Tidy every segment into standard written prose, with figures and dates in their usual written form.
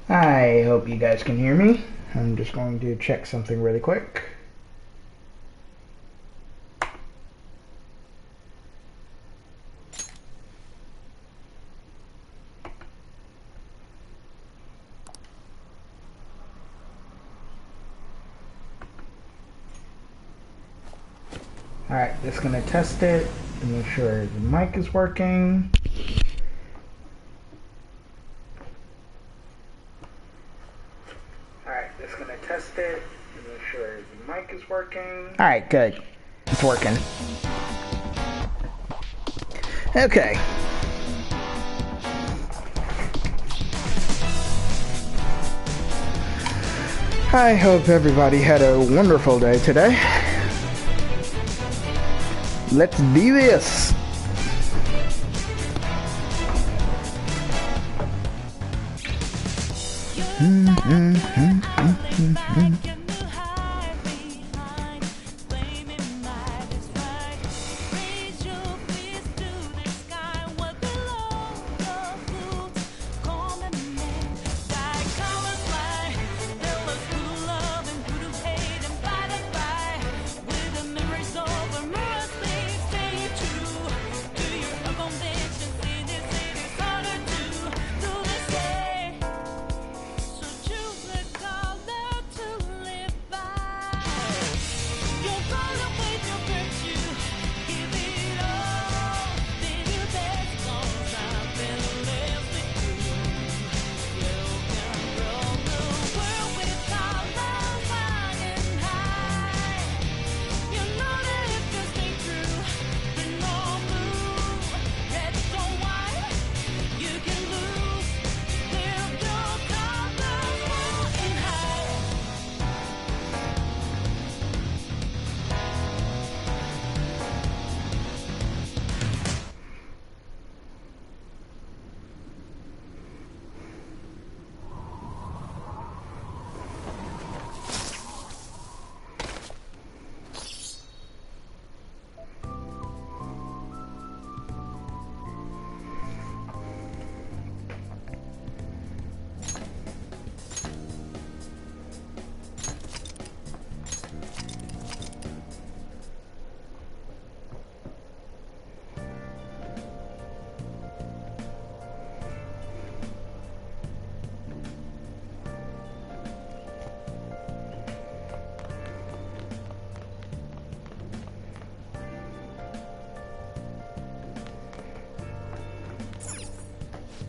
I hope you guys can hear me. I'm just going to check something really quick. Alright, just going to test it to make sure the mic is working. Alright, just going to test it to make sure the mic is working. Alright, good. It's working. Okay. I hope everybody had a wonderful day today. Let's do this.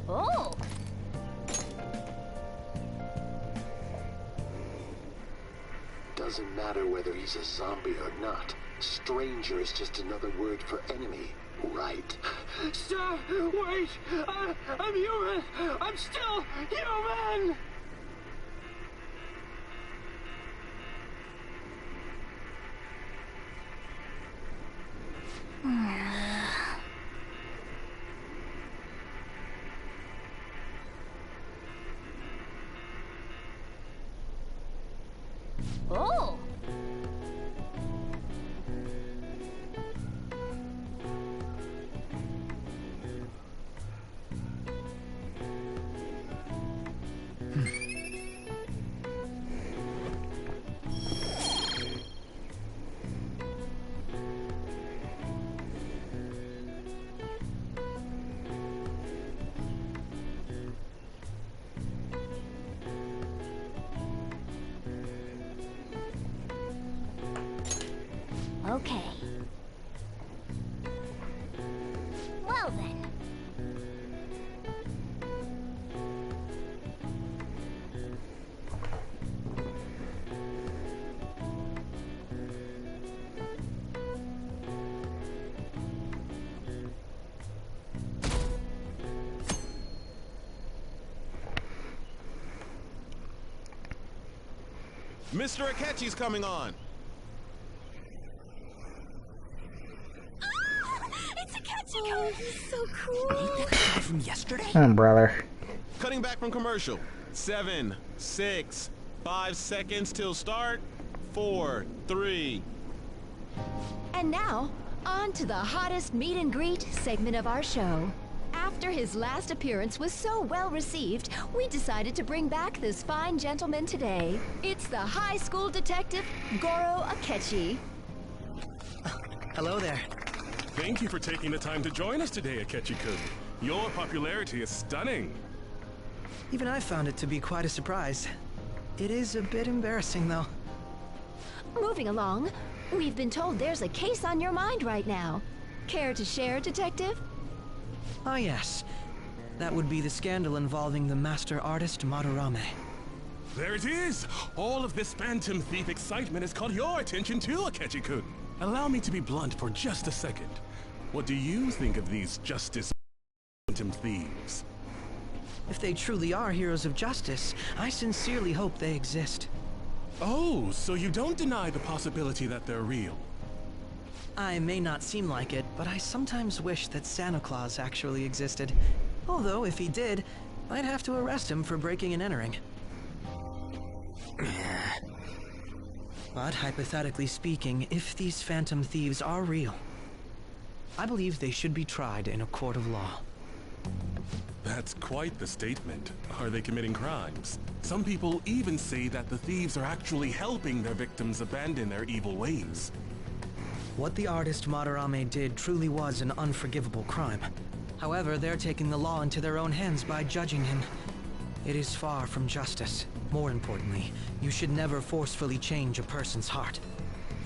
Oh! Doesn't matter whether he's a zombie or not. Stranger is just another word for enemy, right? Sir, wait! I'm human! I'm still human! Oh! Okay. Well then. Mr. Akechi's coming on. Oh, he's so cool. Ain't that the guy from yesterday? Brother. Cutting back from commercial. 7, 6, 5 seconds till start. 4, 3. And now, on to the hottest meet and greet segment of our show. After his last appearance was so well received, we decided to bring back this fine gentleman today. It's the high school detective, Goro Akechi. Hello there. Thank you for taking the time to join us today, Akechi-kun. Your popularity is stunning. Even I found it to be quite a surprise. It is a bit embarrassing, though. Moving along, we've been told there's a case on your mind right now. Care to share, Detective? Ah, yes. That would be the scandal involving the master artist Madarame. There it is! All of this Phantom Thief excitement has caught your attention too, Akechi-kun. Allow me to be blunt for just a second. What do you think of these Justice Phantom Thieves? If they truly are heroes of justice, I sincerely hope they exist. Oh, so you don't deny the possibility that they're real? I may not seem like it, but I sometimes wish that Santa Claus actually existed. Although, if he did, I'd have to arrest him for breaking and entering. But hypothetically speaking, if these Phantom Thieves are real, I believe they should be tried in a court of law. That's quite the statement. Are they committing crimes? Some people even say that the thieves are actually helping their victims abandon their evil ways. What the artist Madarame did truly was an unforgivable crime. However, they're taking the law into their own hands by judging him. It is far from justice. More importantly, you should never forcefully change a person's heart.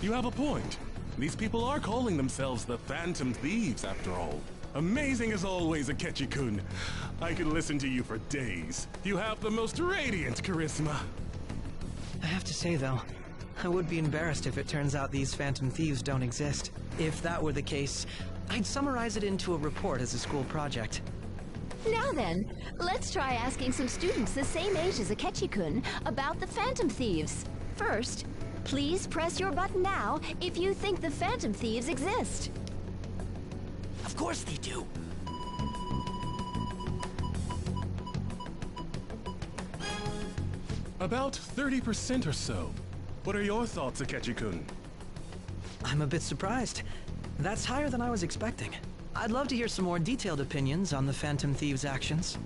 You have a point. These people are calling themselves the Phantom Thieves, after all. Amazing as always, Akechi-kun. I could listen to you for days. You have the most radiant charisma. I have to say, though, I would be embarrassed if it turns out these Phantom Thieves don't exist. If that were the case, I'd summarize it into a report as a school project. Now then, let's try asking some students the same age as Akechi-kun about the Phantom Thieves. First, please press your button now if you think the Phantom Thieves exist. Of course they do. About 30% or so. What are your thoughts, Akechi-kun? I'm a bit surprised. That's higher than I was expecting. I'd love to hear some more detailed opinions on the Phantom Thieves' actions.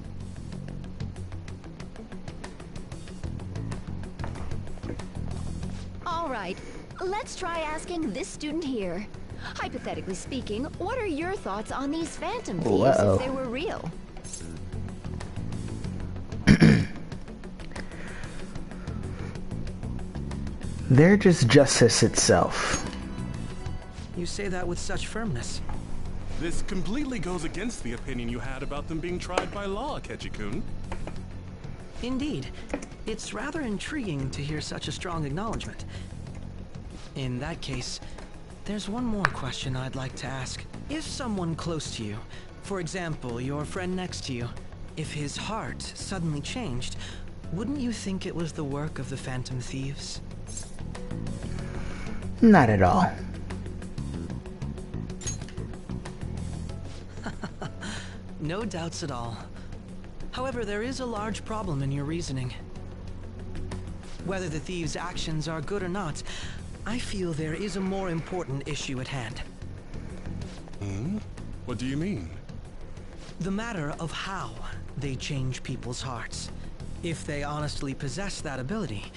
All right, let's try asking this student here. Hypothetically speaking, what are your thoughts on these Phantom Thieves if they were real? They're just justice itself. You say that with such firmness. This completely goes against the opinion you had about them being tried by law, Akechi-kun. Indeed. It's rather intriguing to hear such a strong acknowledgement. In that case, there's one more question I'd like to ask. If someone close to you, for example, your friend next to you, if his heart suddenly changed, wouldn't you think it was the work of the Phantom Thieves? Not at all. No doubts at all. However, there is a large problem in your reasoning. Whether the thieves' actions are good or not, I feel there is a more important issue at hand. What do you mean? The matter of how they change people's hearts. If they honestly possess that ability,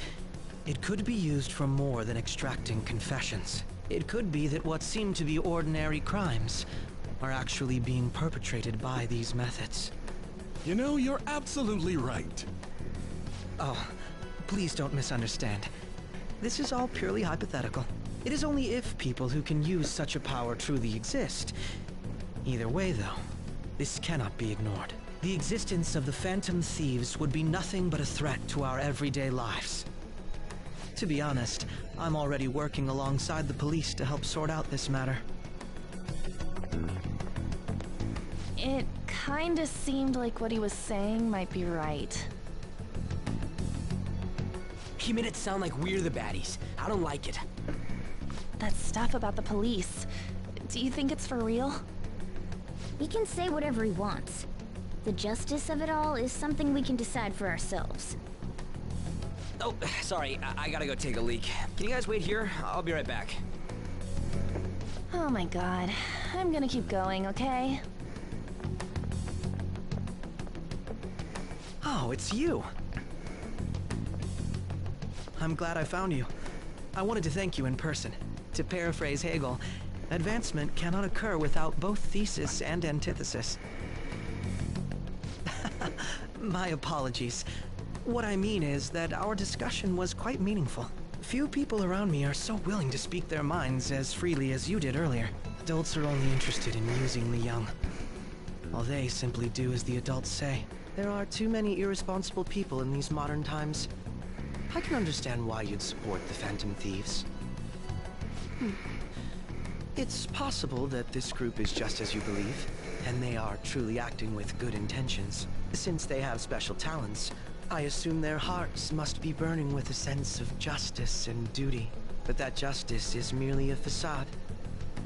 it could be used for more than extracting confessions. It could be that what seem to be ordinary crimes are actually being perpetrated by these methods. You know, you're absolutely right. Oh, please don't misunderstand. This is all purely hypothetical. It is only if people who can use such a power truly exist. Either way, though, this cannot be ignored. The existence of the Phantom Thieves would be nothing but a threat to our everyday lives. To be honest, I'm already working alongside the police to help sort out this matter. It kinda seemed like what he was saying might be right. He made it sound like we're the baddies. I don't like it. That stuff about the police. Do you think it's for real? He can say whatever he wants. The justice of it all is something we can decide for ourselves. Oh, sorry. I gotta go take a leak. Can you guys wait here? I'll be right back. Oh my god. I'm gonna keep going, okay? Oh, it's you. I'm glad I found you. I wanted to thank you in person. To paraphrase Hegel, advancement cannot occur without both thesis and antithesis. My apologies. What I mean is that our discussion was quite meaningful. Few people around me are so willing to speak their minds as freely as you did earlier. Adults are only interested in using the young. While they simply do as the adults say. There are too many irresponsible people in these modern times. I can understand why you'd support the Phantom Thieves. It's possible that this group is just as you believe, and they are truly acting with good intentions. Since they have special talents, I assume their hearts must be burning with a sense of justice and duty. But that justice is merely a facade,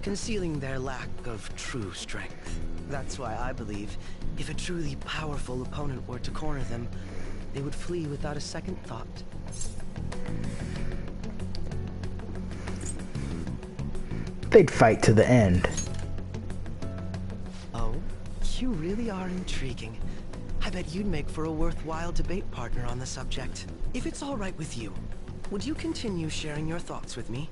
concealing their lack of true strength. That's why I believe, if a truly powerful opponent were to corner them, they would flee without a second thought. They'd fight to the end. Oh, you really are intriguing. I bet you'd make for a worthwhile debate partner on the subject. If it's all right with you, would you continue sharing your thoughts with me?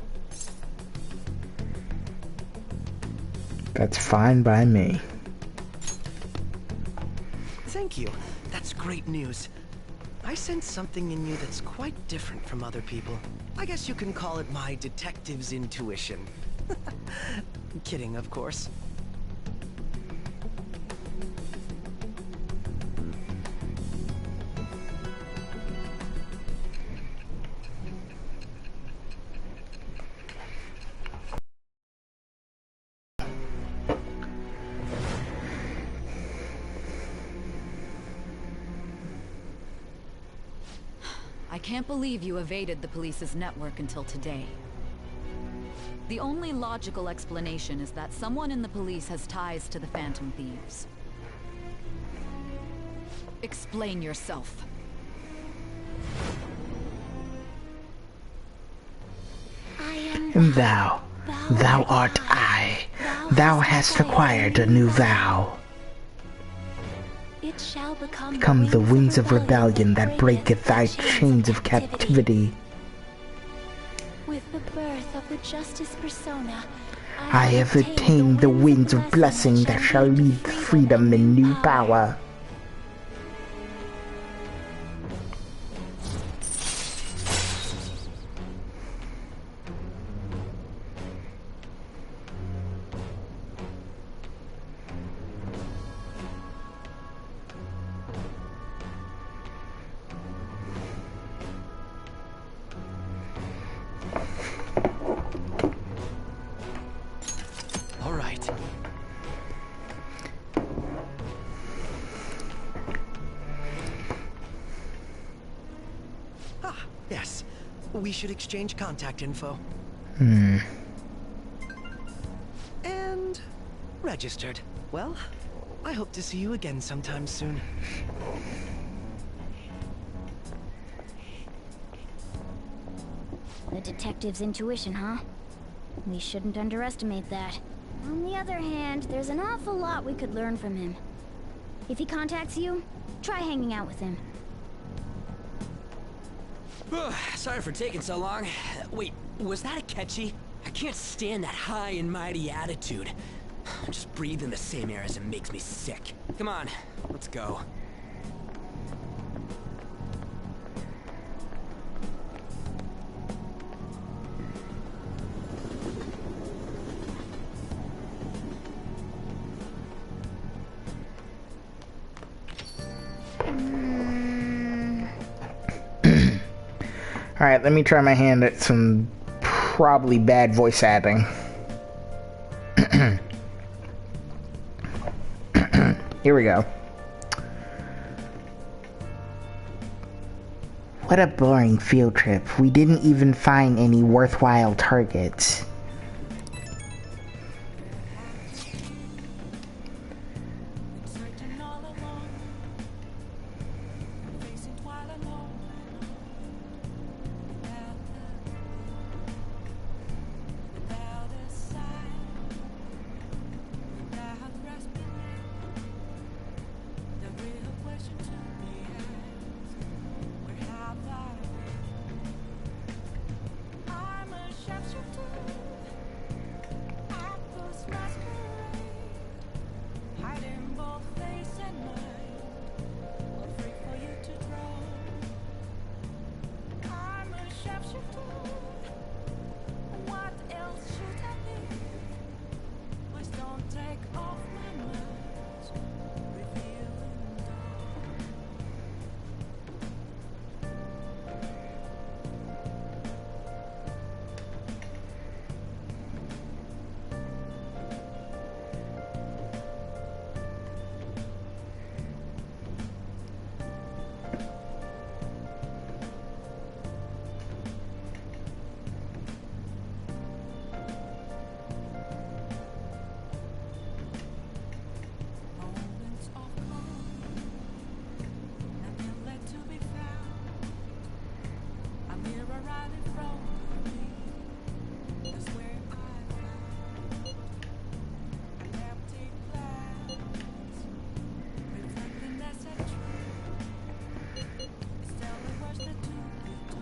That's fine by me. Thank you. That's great news. I sense something in you that's quite different from other people. I guess you can call it my detective's intuition. Kidding, of course. I can't believe you evaded the police's network until today. The only logical explanation is that someone in the police has ties to the Phantom Thieves. Explain yourself. And thou art I. Thou hast acquired a new vow. It shall Become the wings of rebellion that breaketh thy chains of captivity. With the birth of the Justice Persona, I have attained the wings of blessing that shall lead freedom in new power. All right. Ah, yes. We should exchange contact info. And registered. Well, I hope to see you again sometime soon. The detective's intuition, huh? We shouldn't underestimate that. On the other hand, there's an awful lot we could learn from him. If he contacts you, try hanging out with him. Sorry for taking so long. Wait, was that Akechi? I can't stand that high and mighty attitude. Just breathing the same air as him makes me sick. Come on, let's go. Alright, let me try my hand at some probably bad voice acting. Here we go. What a boring field trip. We didn't even find any worthwhile targets.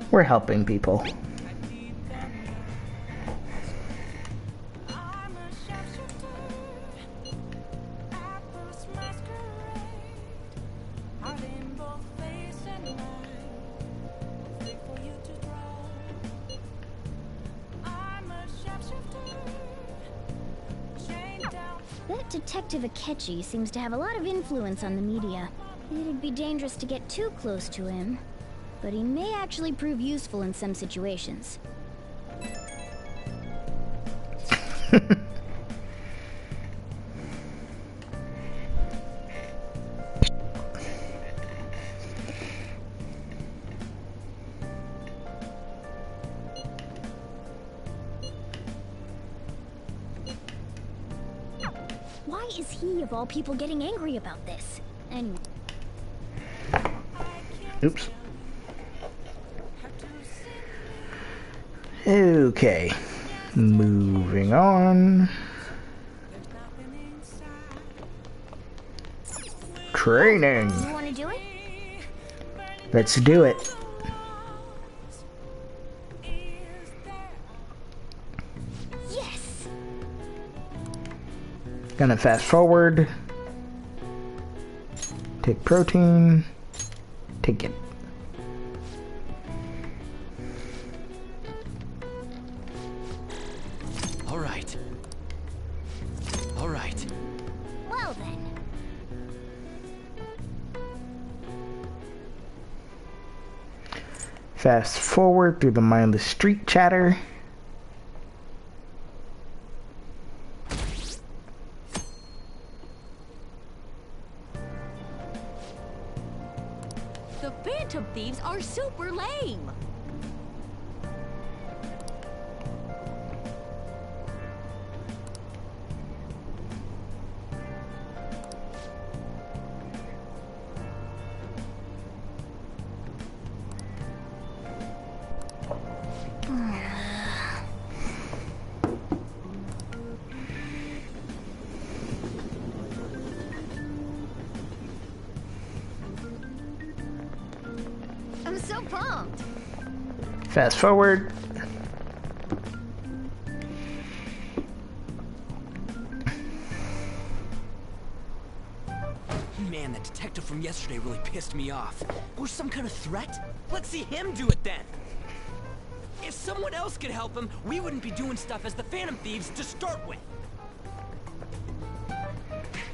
We're helping people. That Detective Akechi seems to have a lot of influence on the media. It'd be dangerous to get too close to him, but he may actually prove useful in some situations. Why is he, of all people, getting angry about this? Anyway. Oops. Okay. Moving on. Training. You want to do it? Let's do it. Yes. Gonna fast forward. Take protein. Take it. All right. All right. Well then. Fast forward through the mindless street chatter. The Phantom Thieves are super lame. I'm so pumped. Fast forward. Man, that detective from yesterday really pissed me off. Was some kind of threat? Let's see him do it then. If someone else could help him, we wouldn't be doing stuff as the Phantom Thieves to start with.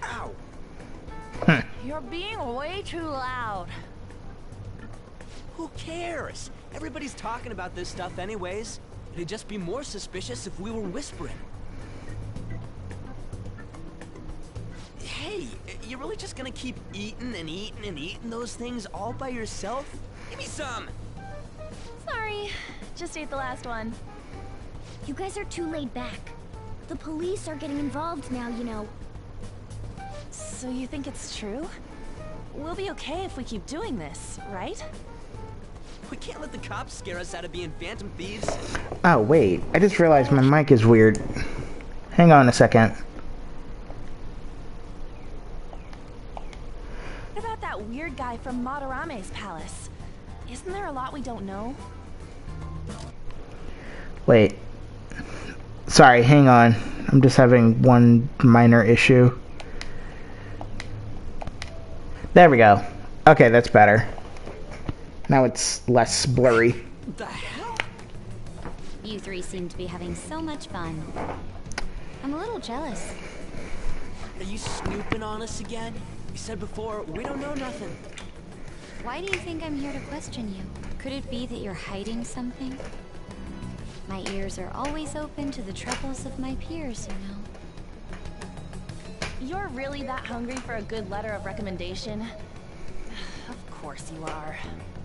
Ow! You're being way too loud. Who cares? Everybody's talking about this stuff anyways. It'd just be more suspicious if we were whispering. Hey, you really just gonna keep eating and eating and eating those things all by yourself? Give me some! Sorry, just ate the last one. You guys are too laid back. The police are getting involved now, you know. So you think it's true? We'll be okay if we keep doing this, right? We can't let the cops scare us out of being Phantom Thieves. Oh, wait. I just realized my mic is weird. Hang on a second. What about that weird guy from Madarame's palace? Isn't there a lot we don't know? Wait. Sorry, hang on. I'm just having one minor issue. There we go. Okay, that's better. Now it's less blurry. What the hell? You three seem to be having so much fun. I'm a little jealous. Are you snooping on us again? You said before, we don't know nothing. Why do you think I'm here to question you? Could it be that you're hiding something? My ears are always open to the troubles of my peers, you know. You're really that hungry for a good letter of recommendation? Of course you are.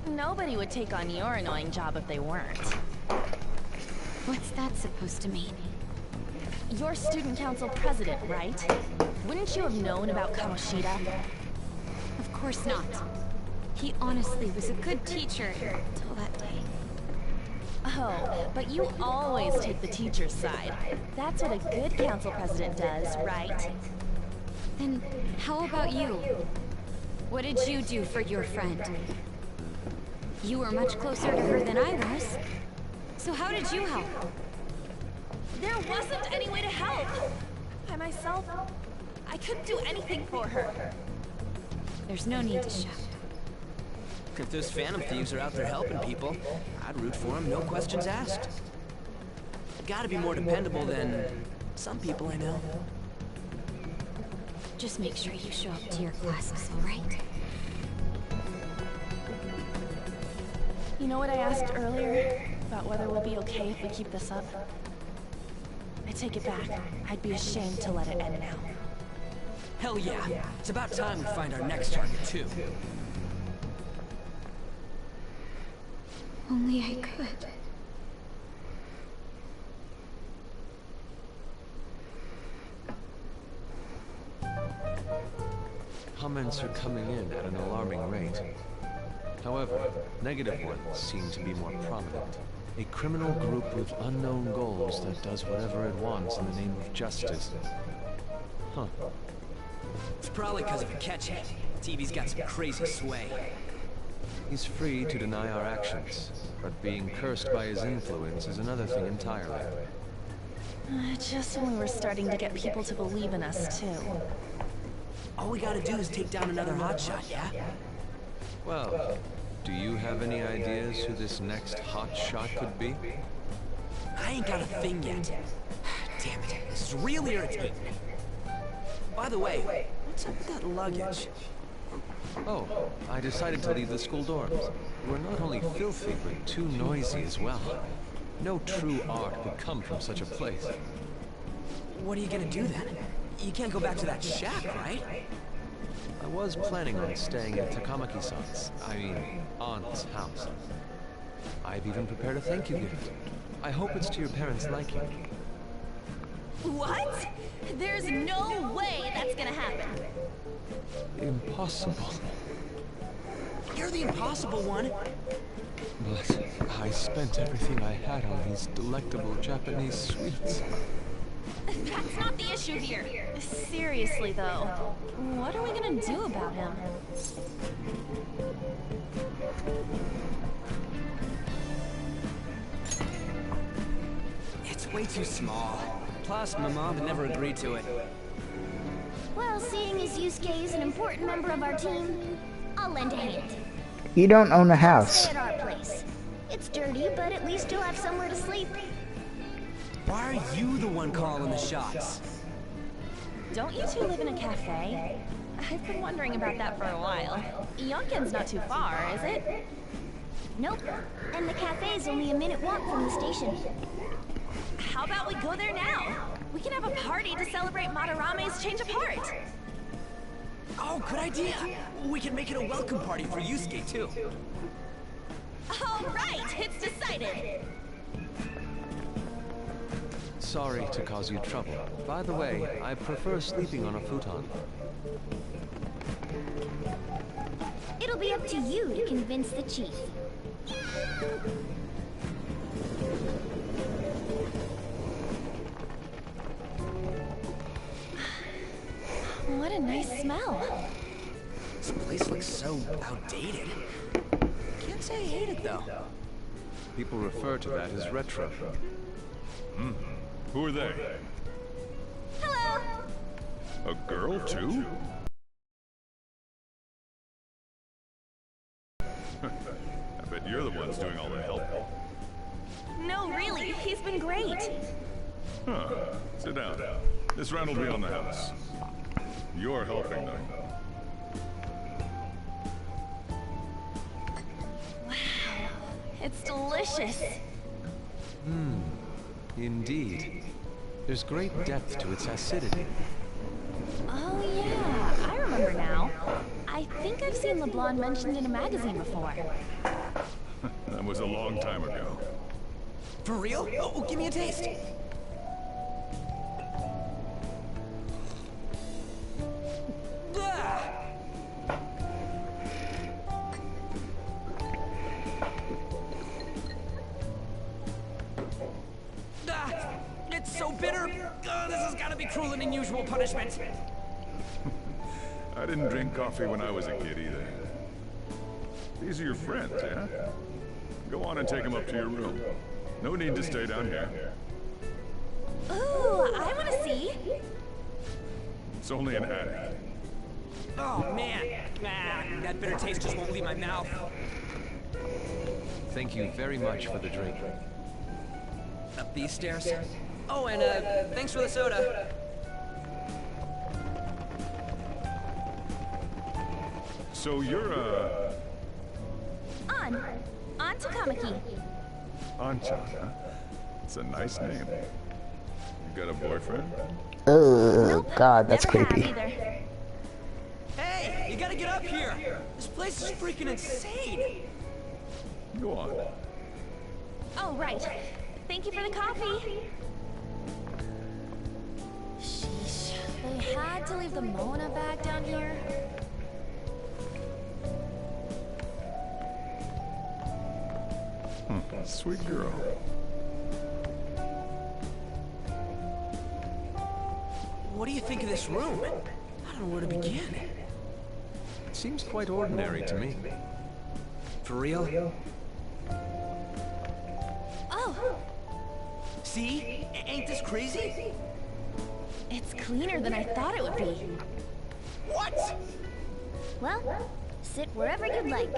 Nobody would take on your annoying job if they weren't. What's that supposed to mean? You're student council president, right? Wouldn't you have known about Kamoshida? Of course not. He honestly was a good teacher until that day. Oh, but you always take the teacher's side. That's what a good council president does, right? Then how about you? What did you do for your friend? You were much closer to her than I was. So how did you help? There wasn't any way to help. By myself, I couldn't do anything for her. There's no need to shout. If those Phantom Thieves are out there helping people, I'd root for them, no questions asked. Gotta be more dependable than some people I know. Just make sure you show up to your classes, all right? You know what I asked earlier? About whether we'll be okay if we keep this up? I take it back. I'd be ashamed to let it end now. Hell yeah. It's about time we find our next target, too. Only I could. Comments are coming in at an alarming rate. However, negative ones seem to be more prominent. A criminal group with unknown goals that does whatever it wants in the name of justice. Huh. It's probably because of Akechi. TV's got some crazy sway. He's free to deny our actions, but being cursed by his influence is another thing entirely. Just when we were starting to get people to believe in us, too. All we gotta do is take down another hotshot, yeah? Well, do you have any ideas who this next hotshot could be? I ain't got a thing yet. Damn it, this is really irritating. By the way, what's up with that luggage? Oh, I decided to leave the school dorms. We're not only filthy, but too noisy as well. No true art could come from such a place. What are you gonna do then? You can't go back to that shack, right? I was planning on staying at Takamaki-san's, aunt's house. I've even prepared a thank you gift. I hope it's to your parents' liking. What? There's no way that's gonna happen. Impossible. You're the impossible one. But I spent everything I had on these delectable Japanese sweets. That's not the issue here. Seriously, though, what are we gonna do about him? It's way too small. Plus, my mom had never agreed to it. Well, seeing as Yusuke is an important member of our team, I'll lend a hand. You don't own a house. Stay at our place. It's dirty, but at least you'll have somewhere to sleep. Why are you the one calling the shots? Don't you two live in a cafe? I've been wondering about that for a while. Yonken's not too far, is it? Nope. And the cafe's only a minute walk from the station. How about we go there now? We can have a party to celebrate Madarame's change of heart. Oh, good idea. We can make it a welcome party for Yusuke, too. All right, it's decided. Sorry to cause you trouble. By the way, I prefer sleeping on a futon. It'll be up to you to convince the chief. What a nice smell. This place looks so outdated. Can't say I hate it, though. People refer to that as retro. Who are they? Hello! A girl, too? I bet you're the ones doing all the help. No, really, he's been great. Huh. Sit down. This round will be on the house. You're helping them. Wow, it's delicious. Indeed. There's great depth to its acidity. Oh yeah, I remember now. I think I've seen LeBlanc mentioned in a magazine before. That was a long time ago. For real? Oh, give me a taste. bitter. This has got to be cruel and unusual punishment. I didn't drink coffee when I was a kid either. These are your friends, yeah? Go on and take them up to your room. No need to stay down here. Ooh, I want to see. It's only an attic. Oh, man. That bitter taste just won't leave my mouth. Thank you very much for the drink. Up these stairs. Oh, and thanks for the soda. So you're, On Takamaki. Anchan, huh? It's a nice name. You got a boyfriend? Oh, God, that's Never creepy. have either. Hey, you gotta get up here. This place is freaking insane. Go on. Oh, right. Thank you for the coffee. Sheesh. They had to leave the Mona bag down here. Sweet girl. What do you think of this room? I don't know where to begin. It seems quite ordinary to me. For real? Oh, See? Ain't this crazy? it's cleaner than I thought it would be. What? Well, sit wherever you'd like.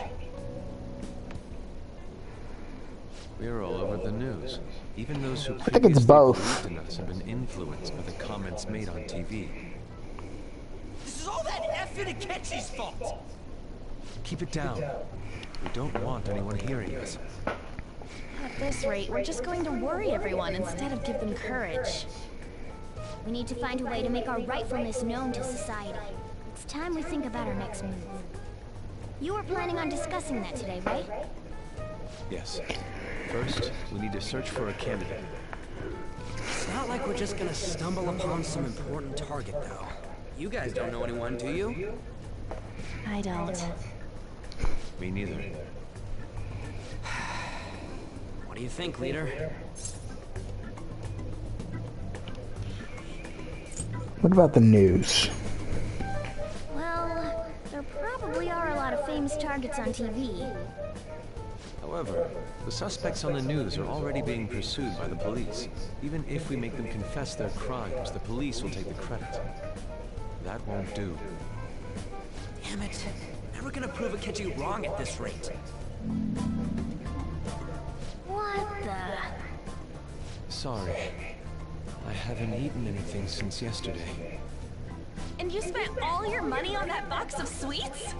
We're all over the news. Even those who think it's previously both. believed in us have been influenced by the comments made on TV. This is all that effing Akechi's fault. Keep it down. We don't want anyone hearing us. At this rate, we're just going to worry everyone instead of give them courage. We need to find a way to make our rightfulness known to society. It's time we think about our next move. You were planning on discussing that today, right? Yes. First, we need to search for a candidate. It's not like we're just gonna stumble upon some important target, though. You guys don't know anyone, do you? I don't. Me neither. What do you think, leader? What about the news? Well, there probably are a lot of famous targets on TV. However, the suspects on the news are already being pursued by the police. Even if we make them confess their crimes, the police will take the credit. That won't do. Damn it. Never gonna prove Akechi wrong at this rate. What the? Sorry. I haven't eaten anything since yesterday. And you spent all your money on that box of sweets?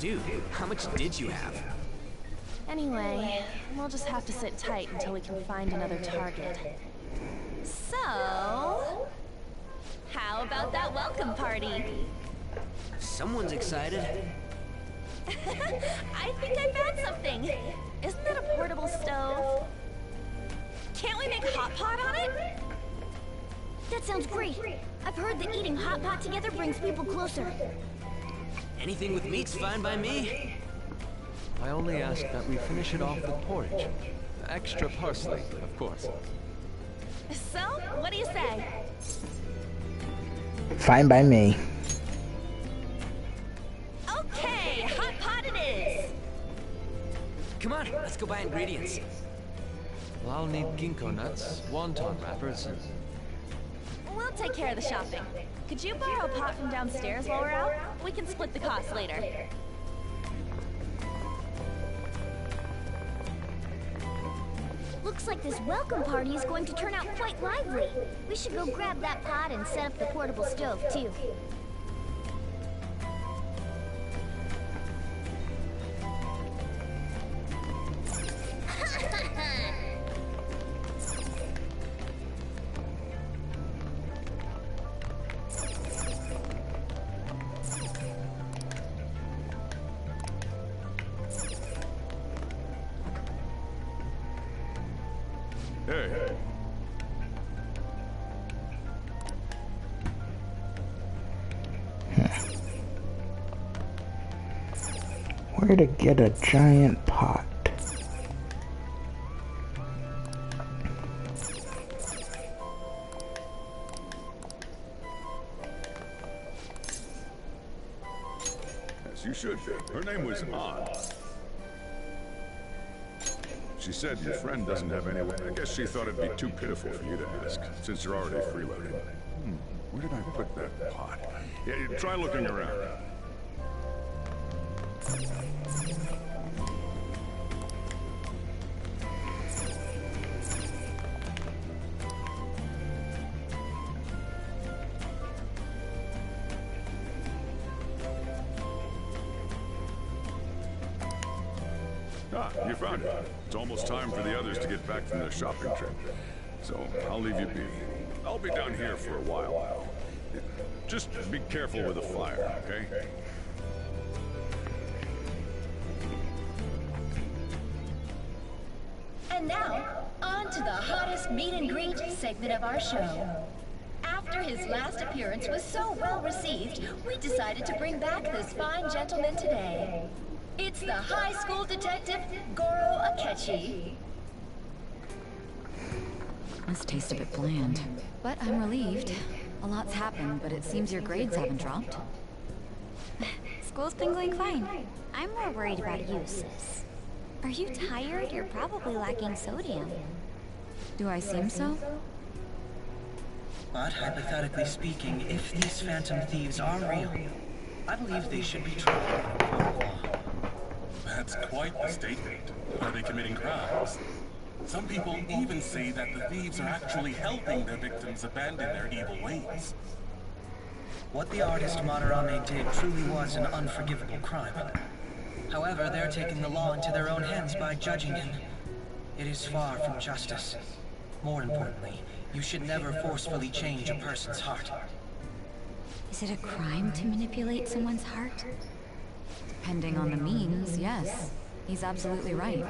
Dude, how much did you have? Anyway, we'll just have to sit tight until we can find another target. So, how about that welcome party? Someone's excited. I think I found something. Isn't that a portable stove? Can't we make hot pot on it? That sounds great. I've heard that eating hot pot together brings people closer. Anything with meat's fine by me. I only ask that we finish it off with porridge. Extra parsley, of course. So, what do you say? Fine by me. Okay, hot pot it is. Come on, let's go buy ingredients. Well, I'll need ginkgo nuts, wonton wrappers, and... We'll take care of the shopping. Could you borrow a pot from downstairs while we're out? We can split the cost later. Looks like this welcome party is going to turn out quite lively. We should go grab that pot and set up the portable stove, too. Hey. Where to get a giant pot? Her name was Ann. She said your friend doesn't have anyone. I guess she thought it'd be too pitiful for you to ask, since you're already freeloading. Where did I put that pot? Yeah, try looking around. Ah, you found it. It's almost time for the others to get back from their shopping trip. So, I'll leave you be. I'll be down here for a while. Just be careful with the fire, okay? And now, on to the hottest meet and greet segment of our show. After his last appearance was so well received, we decided to bring back this fine gentleman today. It's the high school detective, Goro Akechi. This tastes a bit bland, but I'm relieved. A lot's happened, but it seems your grades haven't dropped. School's been going fine. I'm more worried about you, sis. Are you tired? You're probably lacking sodium. Do I seem so? But hypothetically speaking, if these phantom thieves are real, I believe they should be tried in a court of law. That's quite the statement. Are they committing crimes? Some people even say that the thieves are actually helping their victims abandon their evil ways. What the artist Madarame did truly was an unforgivable crime. However, they're taking the law into their own hands by judging him. It is far from justice. More importantly, you should never forcefully change a person's heart. Is it a crime to manipulate someone's heart? Depending on the means, yes. He's absolutely right.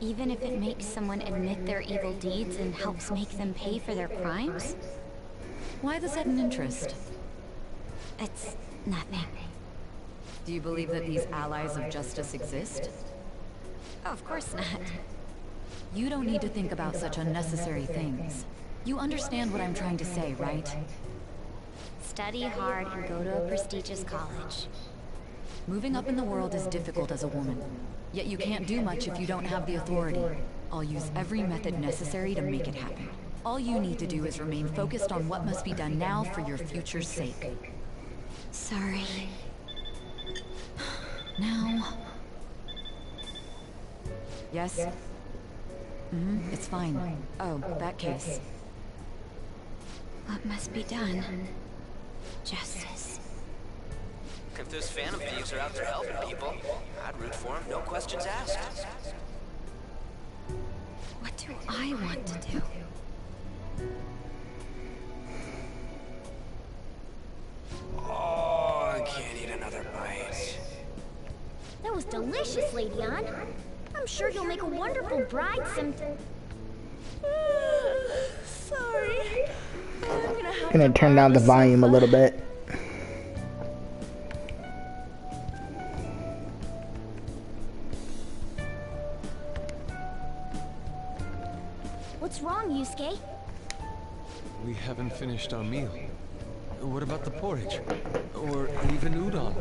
Even if it makes someone admit their evil deeds and helps make them pay for their crimes? Why the sudden interest? It's nothing. Do you believe that these allies of justice exist? Oh, of course not. You don't need to think about such unnecessary things. You understand what I'm trying to say, right? Study hard and go to a prestigious college. Moving up in the world is difficult as a woman. Yet you can't do much if you don't have the authority. I'll use every method necessary to make it happen. All you need to do is remain focused on what must be done now for your future's sake. Sorry. Now... Yes? It's fine. Oh, that case. What must be done? Justice. If those phantom thieves are out there helping people, I'd root for them, no questions asked. What do I want to do? Oh, I can't eat another bite. That was delicious, Lady Ann. I'm sure you'll make a wonderful bride sometime. Sorry. I'm gonna turn down the volume a little bit. What's wrong, Yusuke? We haven't finished our meal. What about the porridge? Or even udon?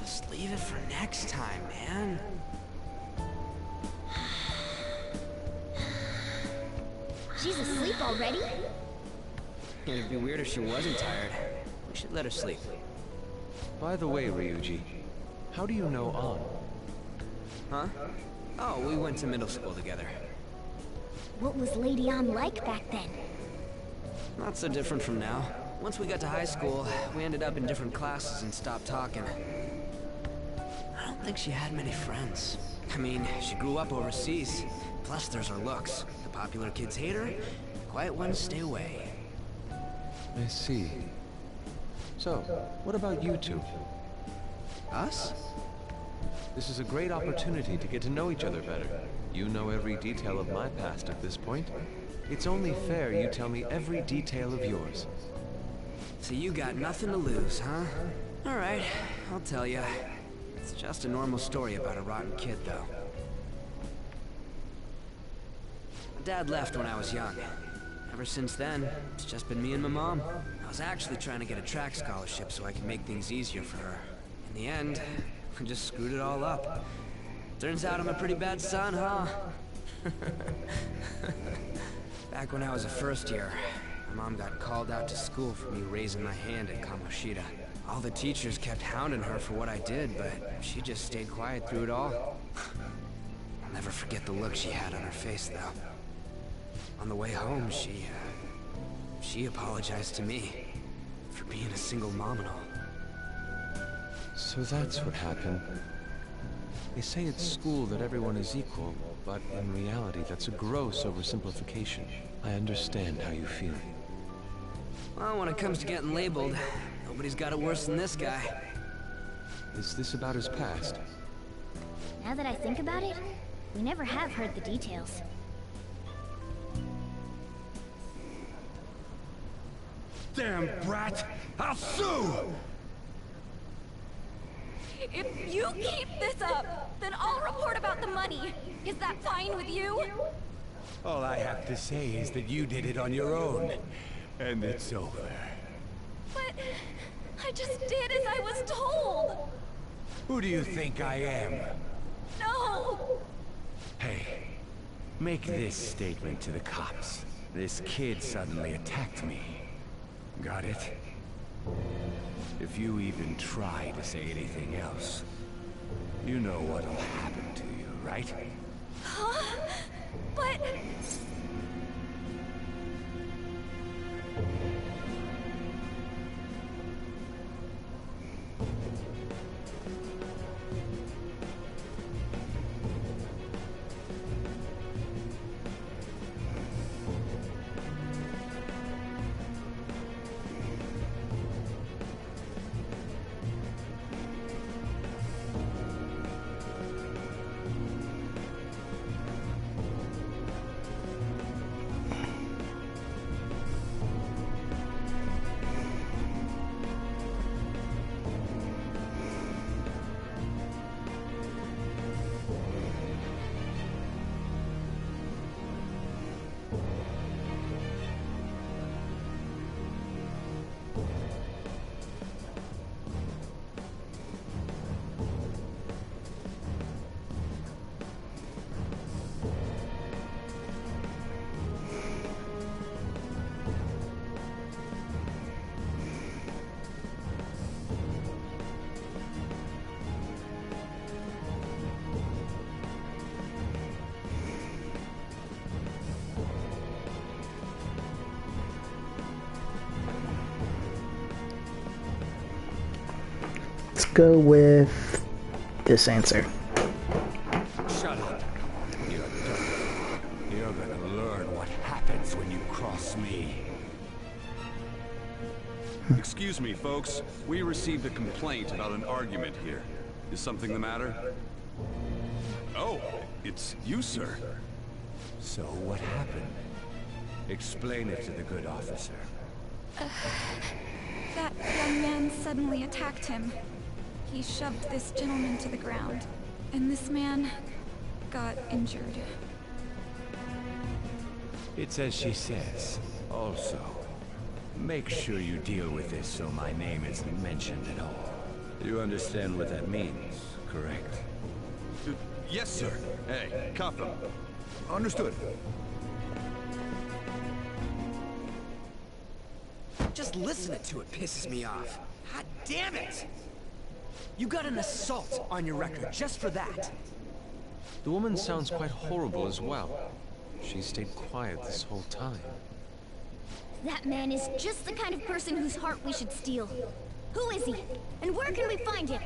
Just leave it for next time, man. She's asleep already? It'd be weird if she wasn't tired. We should let her sleep. By the way, Ryuji, how do you know Ann? Huh? Oh, we went to middle school together. What was Lady Ann like back then? Not so different from now. Once we got to high school, we ended up in different classes and stopped talking. I don't think she had many friends. I mean, she grew up overseas. Plus, there's her looks. The popular kids hate her, the quiet ones stay away. I see. So, what about you two? Us? This is a great opportunity to get to know each other better. You know every detail of my past at this point. It's only fair you tell me every detail of yours. So you got nothing to lose, huh? Alright, I'll tell you. It's just a normal story about a rotten kid, though. Dad left when I was young. Ever since then, it's just been me and my mom. I was actually trying to get a track scholarship so I could make things easier for her. In the end, I just screwed it all up. Turns out I'm a pretty bad son, huh? Back when I was a first year, my mom got called out to school for me raising my hand at Kamoshida. All the teachers kept hounding her for what I did, but she just stayed quiet through it all. I'll never forget the look she had on her face, though. On the way home, she apologized to me for being a single mom and all. So that's what happened. They say at school that everyone is equal, but in reality that's a gross oversimplification. I understand how you feel. Well, when it comes to getting labeled, nobody's got it worse than this guy. Is this about his past? Now that I think about it, we never have heard the details. Damn brat! I'll sue! If you keep this up, then I'll report about the money. Is that fine with you? All I have to say is that you did it on your own. And it's over. But I just did as I was told. Who do you think I am? No! Hey, make this statement to the cops. This kid suddenly attacked me. Got it? If you even try to say anything else, you know what'll happen to you, right? Huh? But... Let's go with this answer. Shut up. You're done. You're gonna learn what happens when you cross me. Excuse me, folks. We received a complaint about an argument here. Is something the matter? Oh, it's you, sir. So what happened? Explain it to the good officer. that young man suddenly attacked him. He shoved this gentleman to the ground, and this man got injured. It's as she says. Also, make sure you deal with this so my name isn't mentioned at all. You understand what that means, correct? Yes, sir. Hey, cuff him. Understood. Just listening to it pisses me off. God damn it! You got an assault on your record just for that. The woman sounds quite horrible as well. She stayed quiet this whole time. That man is just the kind of person whose heart we should steal. Who is he? And where can we find him?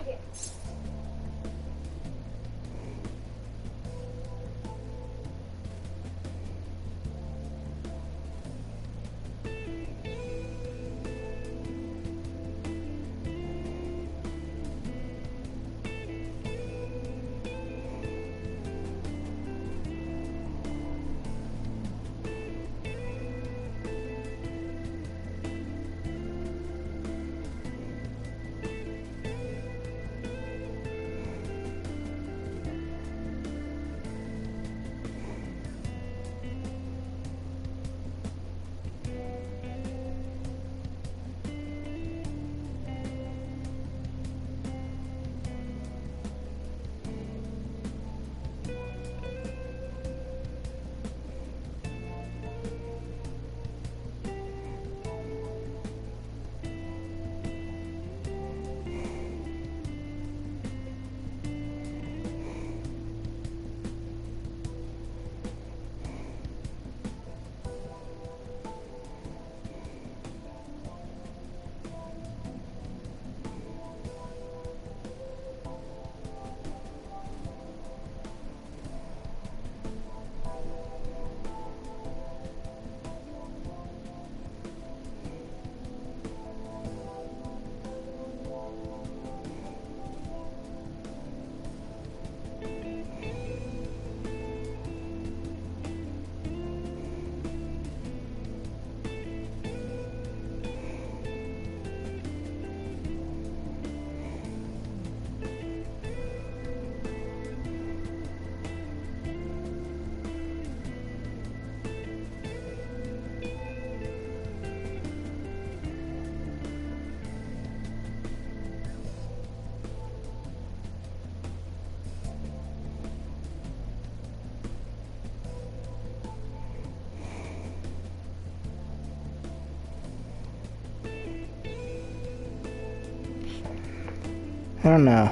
I don't know.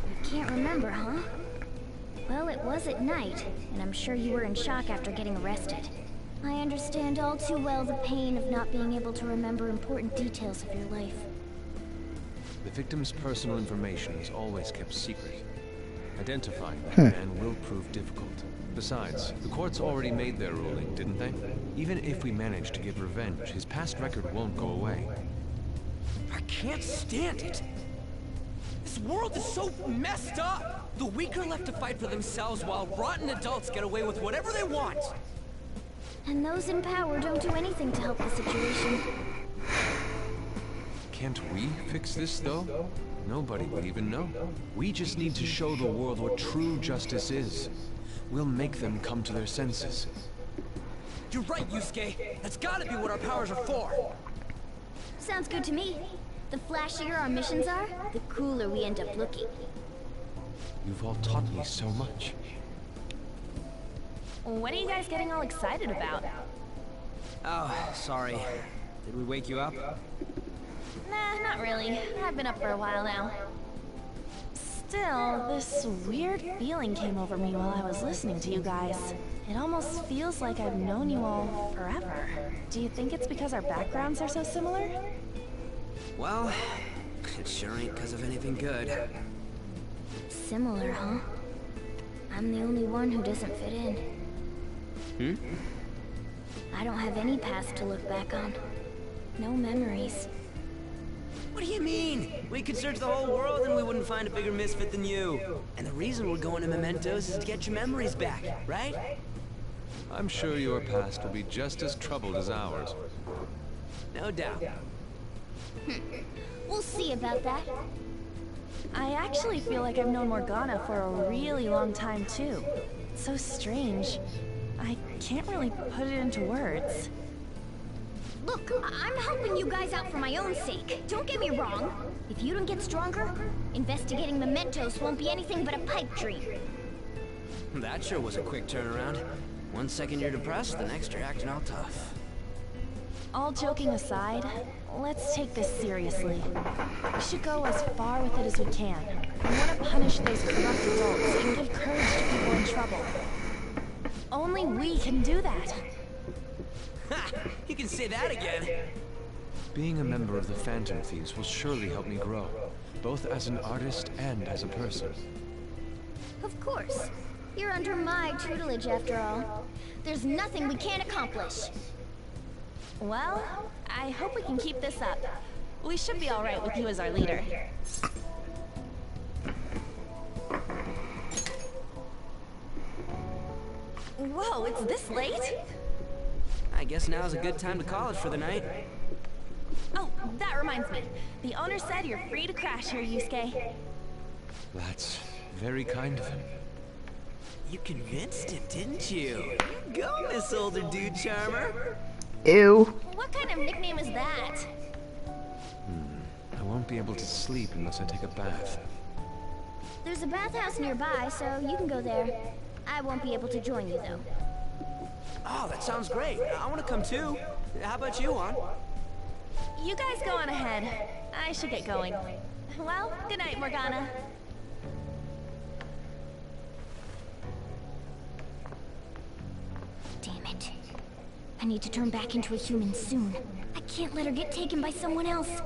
You can't remember, huh? Well, it was at night, and I'm sure you were in shock after getting arrested. I understand all too well the pain of not being able to remember important details of your life. The victim's personal information is always kept secret. Identifying that man will prove difficult. Besides, the courts already made their ruling, didn't they? Even if we manage to get revenge, his past record won't go away. I can't stand it. This world is so messed up. The weak are left to fight for themselves while rotten adults get away with whatever they want. And those in power don't do anything to help the situation. Can't we fix this, though? Nobody would even know. We just need to show the world what true justice is. We'll make them come to their senses. You're right, Yusuke. That's gotta be what our powers are for. Sounds good to me. The flashier our missions are, the cooler we end up looking. You've all taught me so much. What are you guys getting all excited about? Oh, sorry. Did we wake you up? Nah, not really. I've been up for a while now. Still, this weird feeling came over me while I was listening to you guys. It almost feels like I've known you all forever. Do you think it's because our backgrounds are so similar? Well, it sure ain't because of anything good. Similar, huh? I'm the only one who doesn't fit in. I don't have any past to look back on. No memories. What do you mean? We could search the whole world and we wouldn't find a bigger misfit than you. And the reason we're going to Mementos is to get your memories back, right? I'm sure your past will be just as troubled as ours. No doubt. We'll see about that. I actually feel like I've known Morgana for a really long time, too. It's so strange. I can't really put it into words. Look, I'm helping you guys out for my own sake. Don't get me wrong. If you don't get stronger, investigating Mementos won't be anything but a pipe dream. That sure was a quick turnaround. 1 second you're depressed, the next you're acting all tough. All joking aside, let's take this seriously. We should go as far with it as we can. We want to punish those corrupt adults and give courage to people in trouble. Only we can do that. Ha! You can say that again. Being a member of the Phantom Thieves will surely help me grow, both as an artist and as a person. Of course. You're under my tutelage after all. There's nothing we can't accomplish. Well, I hope we can keep this up. We should be all right with you as our leader. Whoa, it's this late? I guess now's a good time to call it for the night. Oh, that reminds me. The owner said you're free to crash here, Yusuke. That's very kind of him. You convinced him, didn't you? Go, Miss Older Dude Charmer. Ew. What kind of nickname is that? I won't be able to sleep unless I take a bath. There's a bathhouse nearby, so you can go there. I won't be able to join you, though. Oh, that sounds great. I want to come too. How about you, Juan? You guys go on ahead. I should get going. Well, good night, Morgana. Damn it. I need to turn back into a human soon. I can't let her get taken by someone else.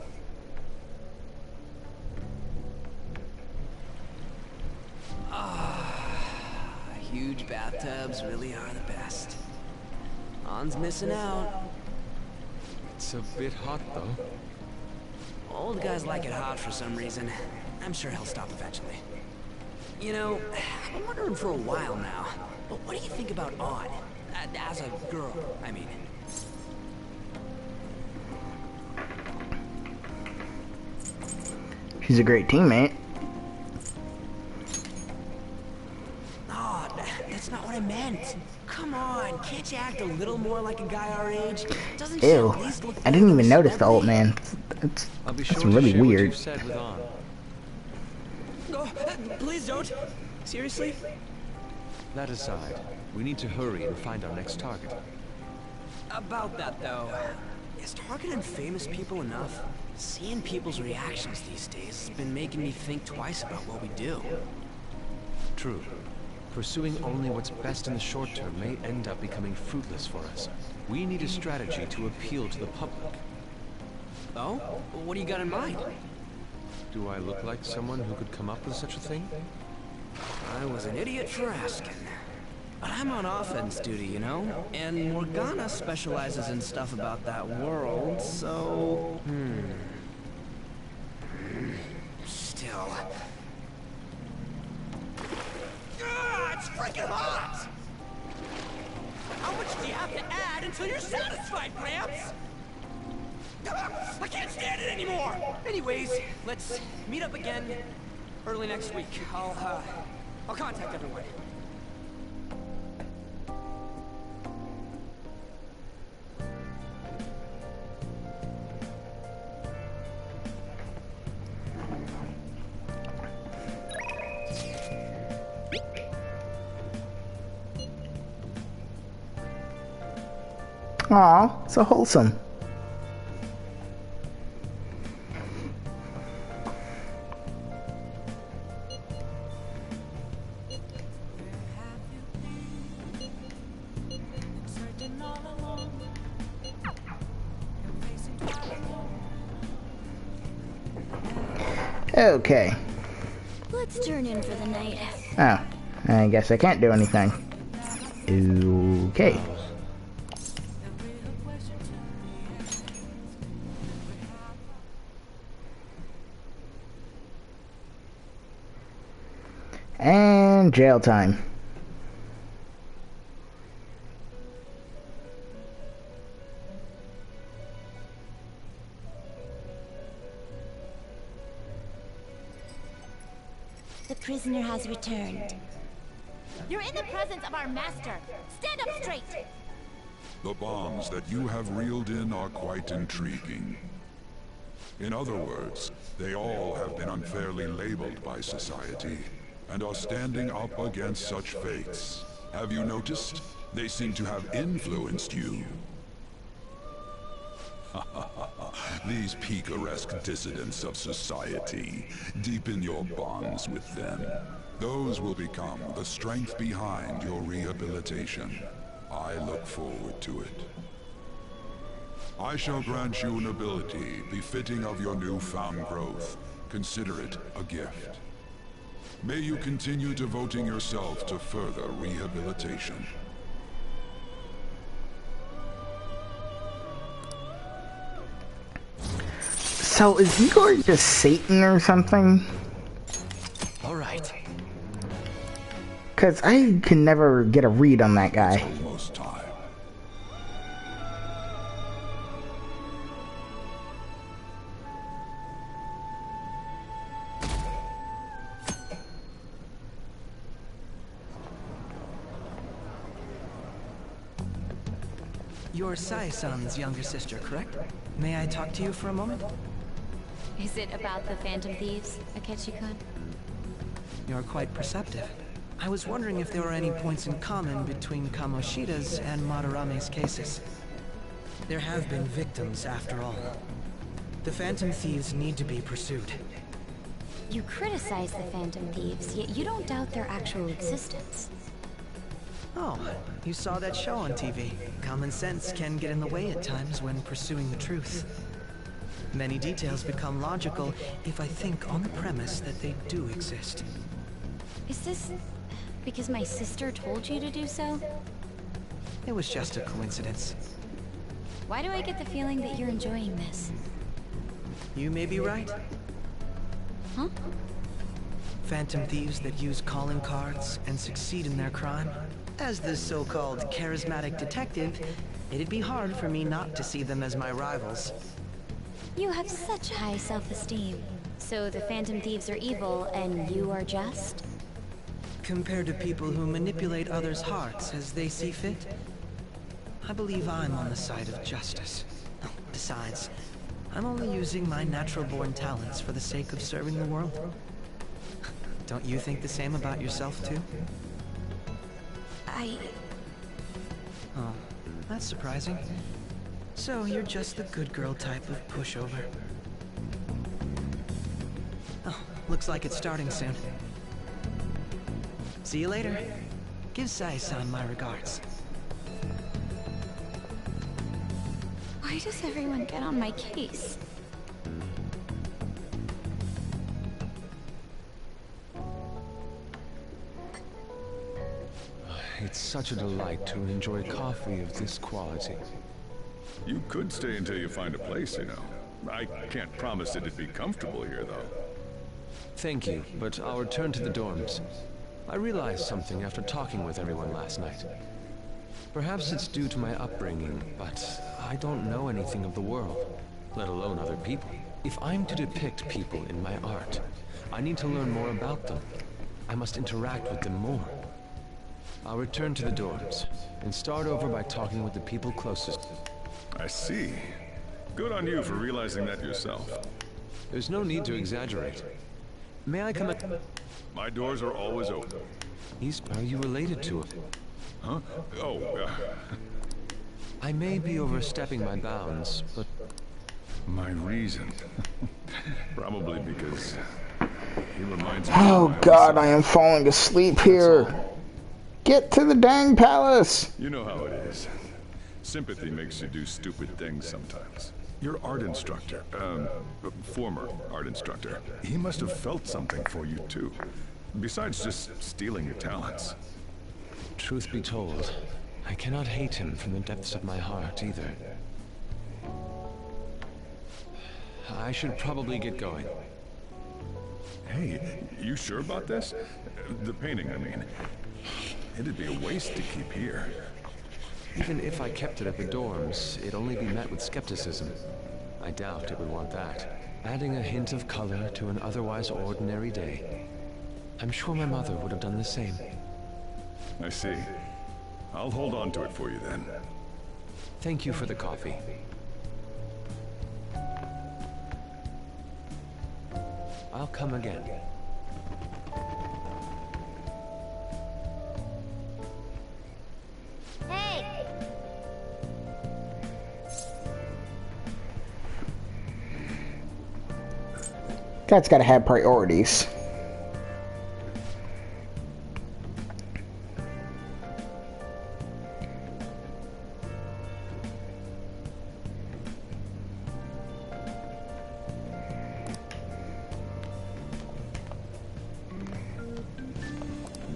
Huge bathtubs really are the best. Han's missing out. It's a bit hot, though. Old guys like it hot for some reason. I'm sure he'll stop eventually. You know, I've been wondering for a while now, but what do you think about Ann? As a girl, I mean. She's a great teammate. Oh, that's not what I meant. Come on, can't you act a little more like a guy our age? Doesn't she Ew. at least look I didn't even notice the old man. I'll be That's sure really to share weird. what you've said with Ann. Oh, please don't. Seriously? That aside, we need to hurry and find our next target. About that, though, is targeting famous people enough? Seeing people's reactions these days has been making me think twice about what we do. True. Pursuing only what's best in the short term may end up becoming fruitless for us. We need a strategy to appeal to the public. Oh? What do you got in mind? Do I look like someone who could come up with such a thing? I was an idiot for asking. But I'm on offense duty, you know? And Morgana specializes in stuff about that world, so... Still... It's freaking hot! How much do you have to add until you're satisfied, Gramps? I can't stand it anymore! Anyways, let's meet up again early next week. I'll contact everyone. Aw, so wholesome. Okay. Let's turn in for the night. Oh, I guess I can't do anything. Okay. And jail time. The prisoner has returned. You're in the presence of our master. Stand up straight. The bonds that you have reeled in are quite intriguing. In other words, they all have been unfairly labeled by society, and are standing up against such fates. Have you noticed? They seem to have influenced you. These picaresque dissidents of society, deepen your bonds with them. Those will become the strength behind your rehabilitation. I look forward to it. I shall grant you an ability befitting of your newfound growth. Consider it a gift. May you continue devoting yourself to further rehabilitation. So is Igor just Satan or something? Alright. Cause I can never get a read on that guy. It's almost time. You're Sai-san's younger sister, correct? May I talk to you for a moment? Is it about the Phantom Thieves, Akechi-kun? You're quite perceptive. I was wondering if there were any points in common between Kamoshida's and Madarame's cases. There have been victims, after all. The Phantom Thieves need to be pursued. You criticize the Phantom Thieves, yet you don't doubt their actual existence. Oh, you saw that show on TV. Common sense can get in the way at times when pursuing the truth. Many details become logical if I think on the premise that they do exist. Is this because my sister told you to do so? It was just a coincidence. Why do I get the feeling that you're enjoying this? You may be right. Huh? Phantom thieves that use calling cards and succeed in their crime. As the so-called charismatic detective, it'd be hard for me not to see them as my rivals. You have such high self-esteem. So the Phantom Thieves are evil and you are just? Compared to people who manipulate others' hearts as they see fit, I believe I'm on the side of justice. Besides, I'm only using my natural-born talents for the sake of serving the world. Don't you think the same about yourself, too? Oh, that's surprising. So you're just the good girl type of pushover. Looks like it's starting soon. See you later. Give Sai-san my regards. Why does everyone get on my case? It's such a delight to enjoy coffee of this quality. You could stay until you find a place, you know. I can't promise it'd be comfortable here, though. Thank you, but I'll return to the dorms. I realized something after talking with everyone last night. Perhaps it's due to my upbringing, but I don't know anything of the world, let alone other people. If I'm to depict people in my art, I need to learn more about them. I must interact with them more. I'll return to the dorms, and start over by talking with the people closest. I see. Good on you for realizing that yourself. There's no need to exaggerate. May I come in? My doors are always open. Are you related to him? Huh? Oh, I may be overstepping my bounds, but... My reason? Probably because he reminds me Oh God, I am falling asleep here. Get to the dang palace! You know how it is. Sympathy makes you do stupid things sometimes. Your art instructor, former art instructor, he must have felt something for you too. Besides just stealing your talents. Truth be told, I cannot hate him from the depths of my heart either. I should probably get going. Hey, you sure about this? The painting, I mean. It'd be a waste to keep here. Even if I kept it at the dorms, it'd only be met with skepticism. I doubt it would want that. Adding a hint of color to an otherwise ordinary day. I'm sure my mother would have done the same. I see. I'll hold on to it for you then. Thank you for the coffee. I'll come again. Hey! That's gotta have priorities.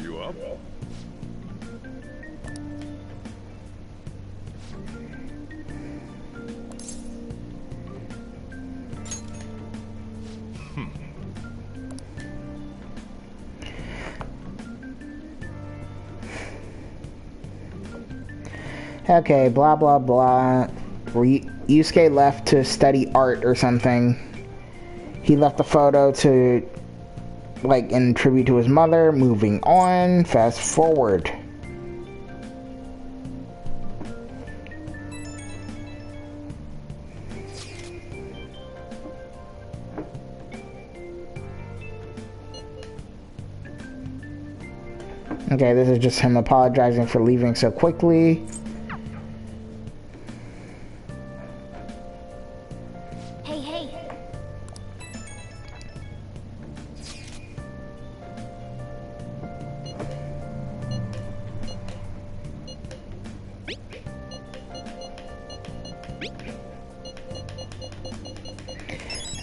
You up? Okay, blah blah blah. Yusuke left to study art or something. He left the photo to, like, in tribute to his mother. Moving on. Fast forward. Okay, this is just him apologizing for leaving so quickly.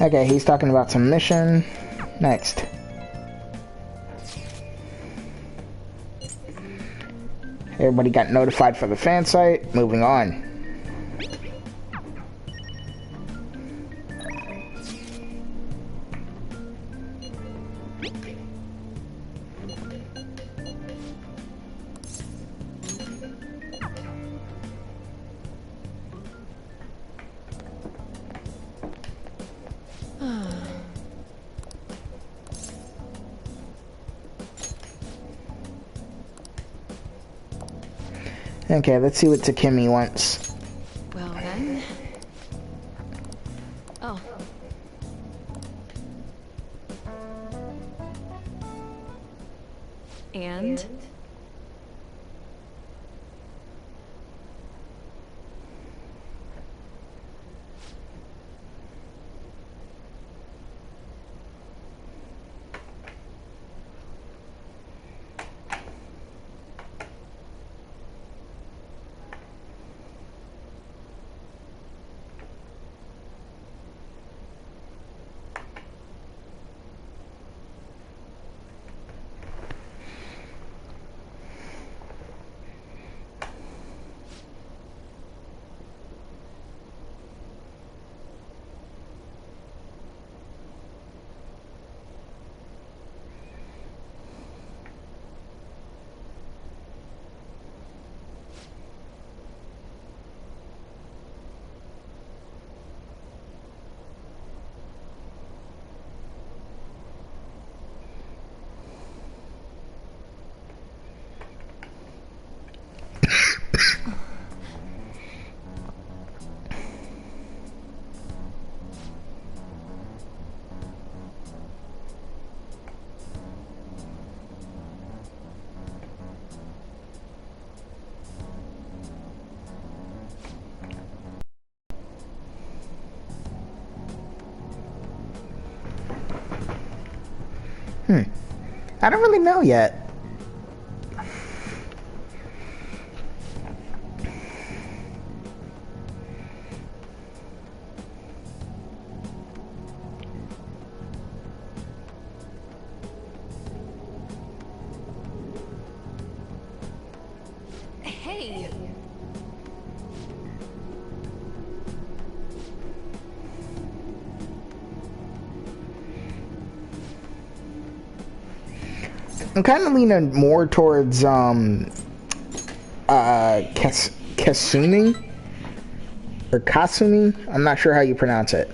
Okay, he's talking about some mission. Next. Everybody got notified for the fan site. Moving on. Okay, let's see what Takemi wants. Well then. Oh. And? I don't really know yet. Hey! I'm kind of leaning more towards Kasumi or Kasumi. I'm not sure how you pronounce it.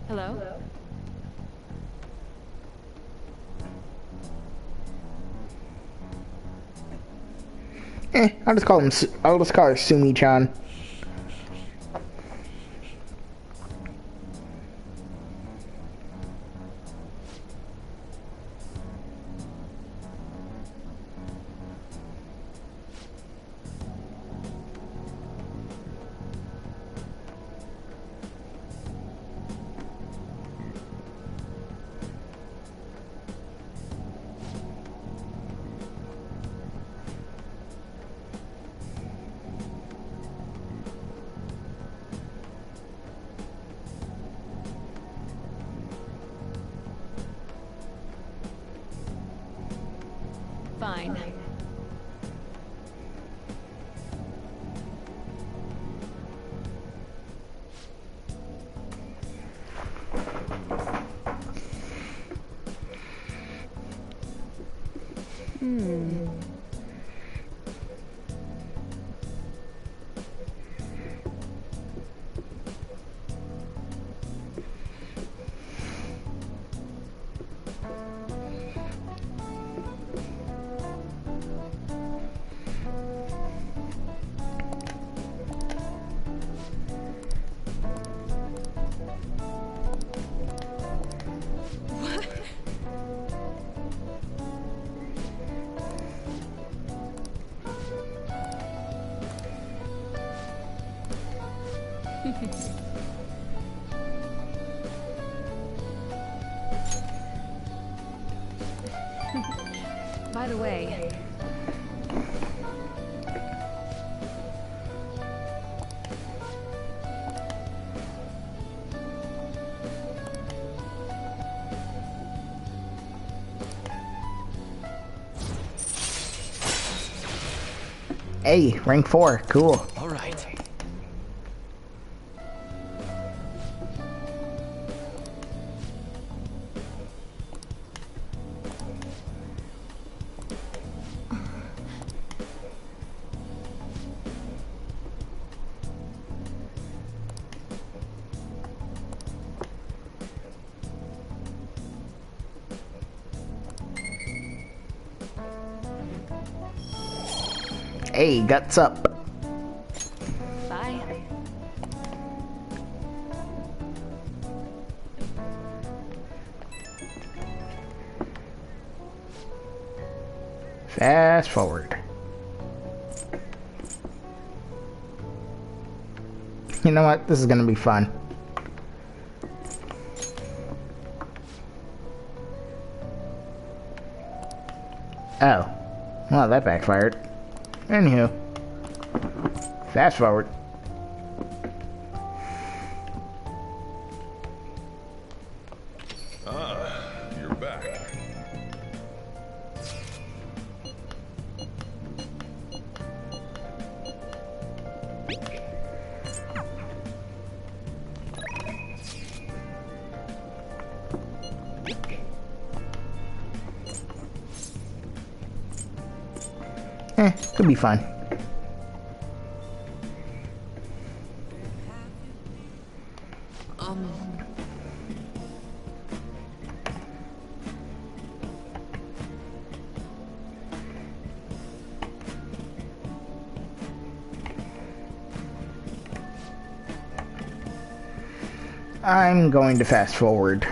Hello? I'll just call her Sumi-chan. Fine. By the way... Hey, rank 4, cool. All right. Hey, guts up. Bye. Fast forward. You know what? This is gonna be fun. Oh. Well, that backfired. Anywho. Fast forward. Ah, you're back. Could be fun. I'm going to fast forward.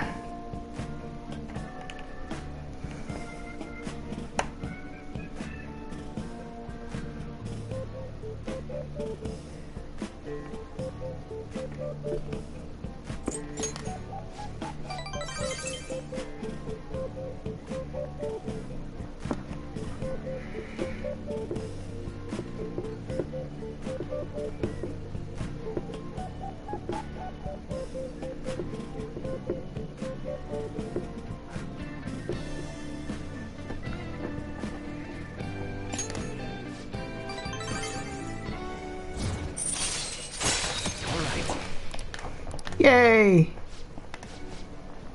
Yay!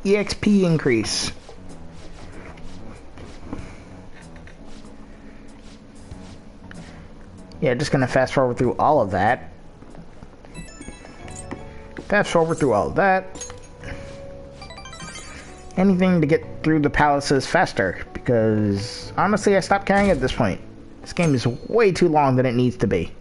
EXP increase. Yeah, just gonna fast forward through all of that. Fast forward through all of that. Anything to get through the palaces faster, because honestly I stopped caring at this point. This game is way too long than it needs to be.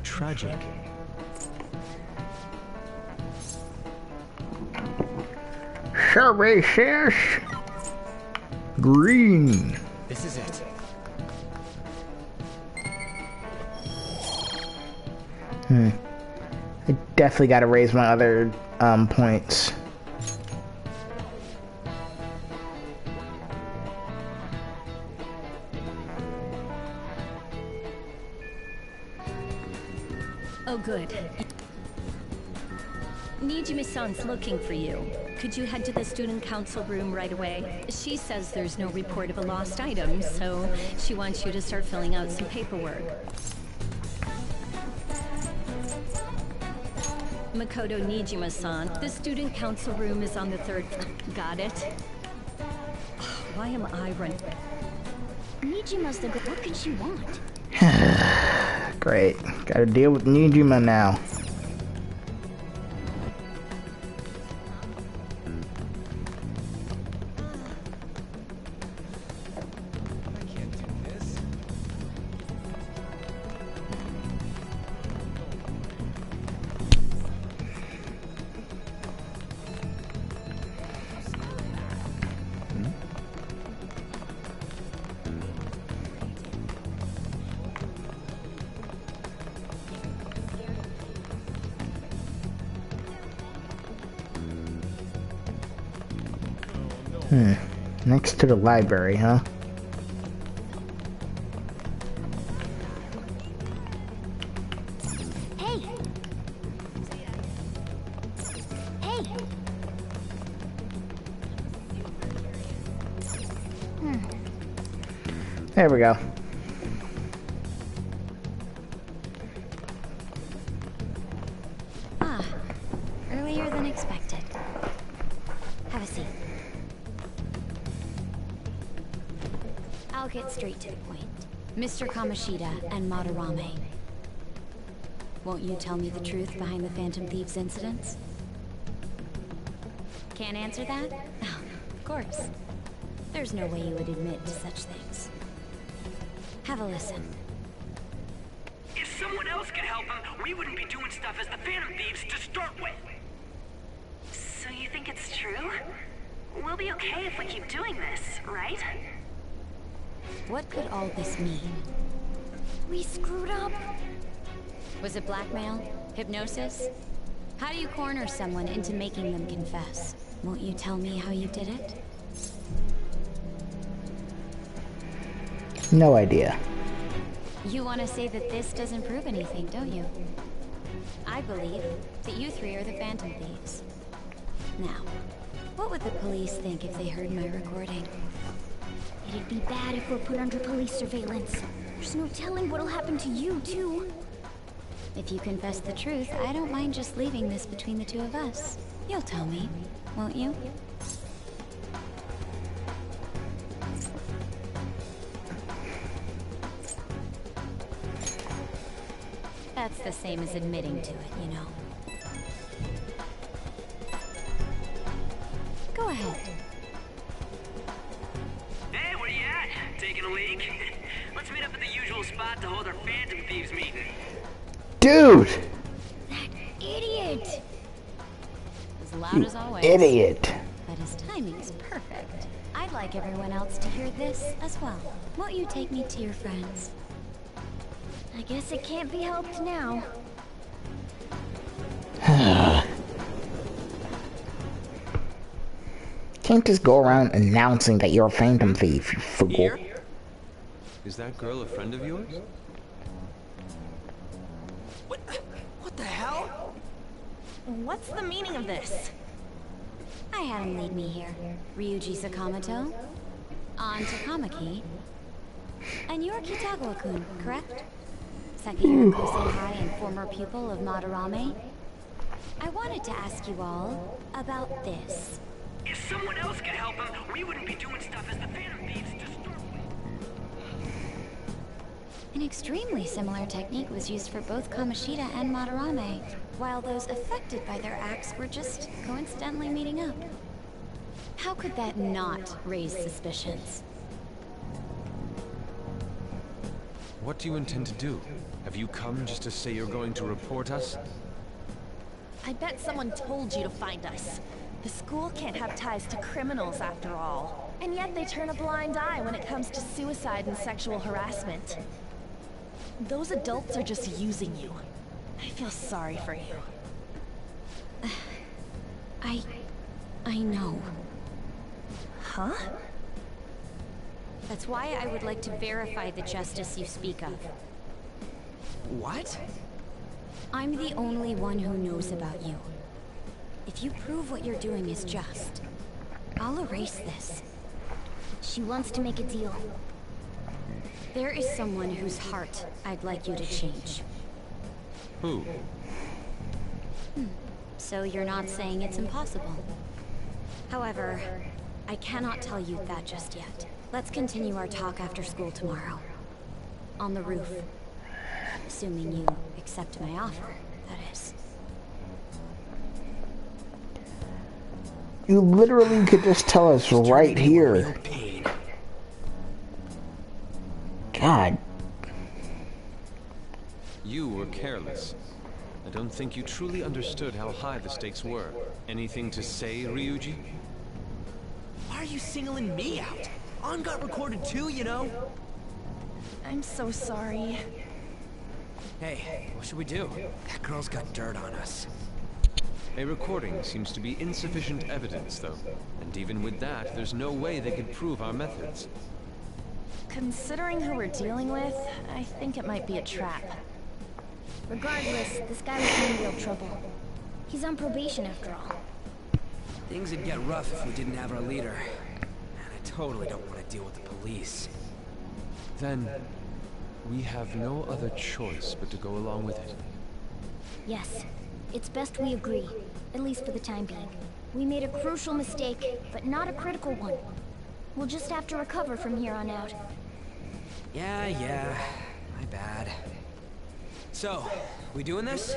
Tragic. Services green. This is it. I definitely got to raise my other points. Oh, good. Nijime-san's looking for you. Could you head to the student council room right away? She says there's no report of a lost item, so she wants you to start filling out some paperwork. Makoto Nijime-san, the student council room is on the 3rd. Got it? Why am I running? Nijima's the good. What could she want? Great. Gotta deal with Nijima now. Next to the library, huh? Hey! Hey! There we go. Ah, earlier than expected. Have a seat. I'll get straight to the point. Mr. Kamoshida and Madarame. Won't you tell me the truth behind the Phantom Thieves incidents? Can't answer that? Oh, of course. There's no way you would admit to such things. Have a listen. If someone else could help him, we wouldn't be doing stuff as the Phantom Thieves to start with. So you think it's true? We'll be okay if we keep doing this, right? What could all this mean? We screwed up. Was it blackmail? Hypnosis? How do you corner someone into making them confess? Won't you tell me how you did it? No idea. You want to say that this doesn't prove anything, don't you? I believe that you three are the Phantom Thieves. Now, What would the police think if they heard my recording? It'd be bad if we're put under police surveillance. There's no telling what'll happen to you, too. If you confess the truth, I don't mind just leaving this between the two of us. You'll tell me, won't you? That's the same as admitting to it, you know. Go ahead. Hey, where you at? Taking a leak? Let's meet up at the usual spot to hold our Phantom Thieves meeting. Dude! Idiot! As loud as always. Idiot. But his timing's perfect. I'd like everyone else to hear this as well. Won't you take me to your friends? I guess it can't be helped now. Can't just go around announcing that you're a Phantom Thief, you fool. Is that girl a friend of yours? What the hell? What's the meaning of this? I had him lead me here. Ryuji Sakamoto, on to Kamaki, and you're Kitagawa-kun, correct? Second year Kosenhai and former pupil of Madarame. I wanted to ask you all about this. If someone else could help him, we wouldn't be doing stuff as the Phantom Thieves destroy. An extremely similar technique was used for both Kamoshida and Madarame, while those affected by their acts were just coincidentally meeting up. How could that not raise suspicions? What do you intend to do? Have you come just to say you're going to report us? I bet someone told you to find us. The school can't have ties to criminals after all. And yet they turn a blind eye when it comes to suicide and sexual harassment. Those adults are just using you. I feel sorry for you. I know. Huh? That's why I would like to verify the justice you speak of. What? I'm the only one who knows about you. If you prove what you're doing is just, I'll erase this. She wants to make a deal. There is someone whose heart I'd like you to change. Who? So you're not saying it's impossible. However, I cannot tell you that just yet. Let's continue our talk after school tomorrow. On the roof. Assuming you accept my offer, that is. You literally could just tell us right here. God. You were careless. I don't think you truly understood how high the stakes were. Anything to say, Ryuji? Why are you singling me out? On got recorded too, you know? I'm so sorry. Hey, what should we do? That girl's got dirt on us. A recording seems to be insufficient evidence, though. And even with that, there's no way they could prove our methods. Considering who we're dealing with, I think it might be a trap. Regardless, this guy was in real trouble. He's on probation after all. Things would get rough if we didn't have our leader. And I totally don't want to deal with the police. Then, we have no other choice but to go along with it. Yes. It's best we agree, at least for the time being. We made a crucial mistake, but not a critical one. We'll just have to recover from here on out. Yeah, my bad. So, we doing this?